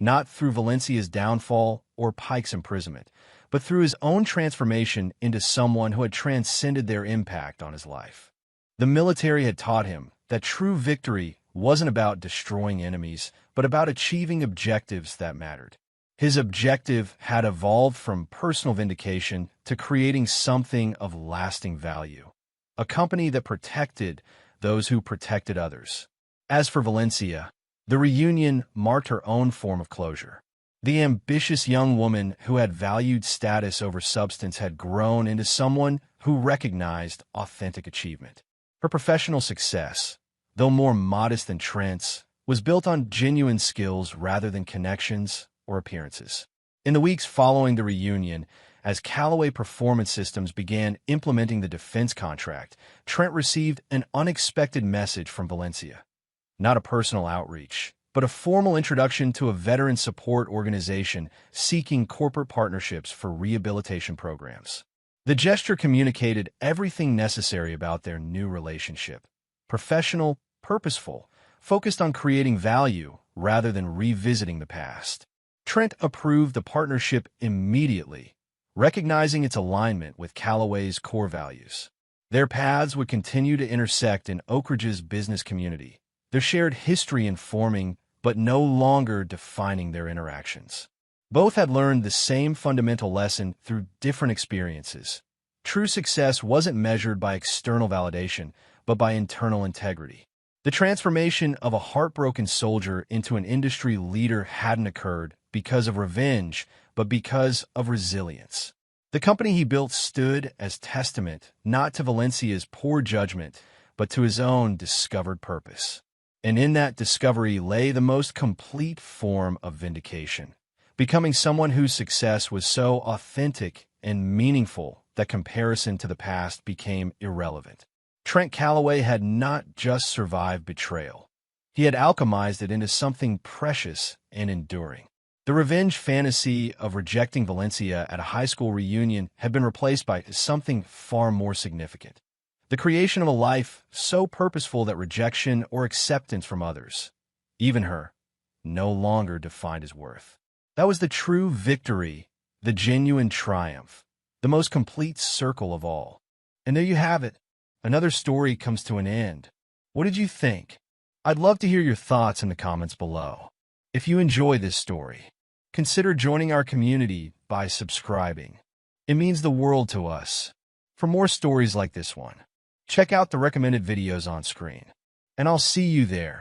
S2: not through Valencia's downfall or Pike's imprisonment, but through his own transformation into someone who had transcended their impact on his life. The military had taught him that true victory wasn't about destroying enemies, but about achieving objectives that mattered. His objective had evolved from personal vindication to creating something of lasting value, a company that protected those who protected others. As for Valencia, the reunion marked her own form of closure. The ambitious young woman who had valued status over substance had grown into someone who recognized authentic achievement. Her professional success, though more modest than Trent's, was built on genuine skills rather than connections or appearances. In the weeks following the reunion, as Callaway Performance Systems began implementing the defense contract, Trent received an unexpected message from Valencia. Not a personal outreach, but a formal introduction to a veteran support organization seeking corporate partnerships for rehabilitation programs. The gesture communicated everything necessary about their new relationship: professional, purposeful, focused on creating value rather than revisiting the past. Trent approved the partnership immediately, recognizing its alignment with Callaway's core values. Their paths would continue to intersect in Oak Ridge's business community, their shared history informing but no longer defining their interactions. Both had learned the same fundamental lesson through different experiences. True success wasn't measured by external validation, but by internal integrity. The transformation of a heartbroken soldier into an industry leader hadn't occurred because of revenge, but because of resilience. The company he built stood as testament not to Valencia's poor judgment, but to his own discovered purpose. And in that discovery lay the most complete form of vindication, becoming someone whose success was so authentic and meaningful that comparison to the past became irrelevant. Trent Callaway had not just survived betrayal. He had alchemized it into something precious and enduring. The revenge fantasy of rejecting Valencia at a high school reunion had been replaced by something far more significant: the creation of a life so purposeful that rejection or acceptance from others, even her, no longer defined his worth. That was the true victory, the genuine triumph, the most complete circle of all. And there you have it. Another story comes to an end. What did you think? I'd love to hear your thoughts in the comments below. If you enjoy this story, consider joining our community by subscribing. It means the world to us. For more stories like this one, check out the recommended videos on screen. And I'll see you there.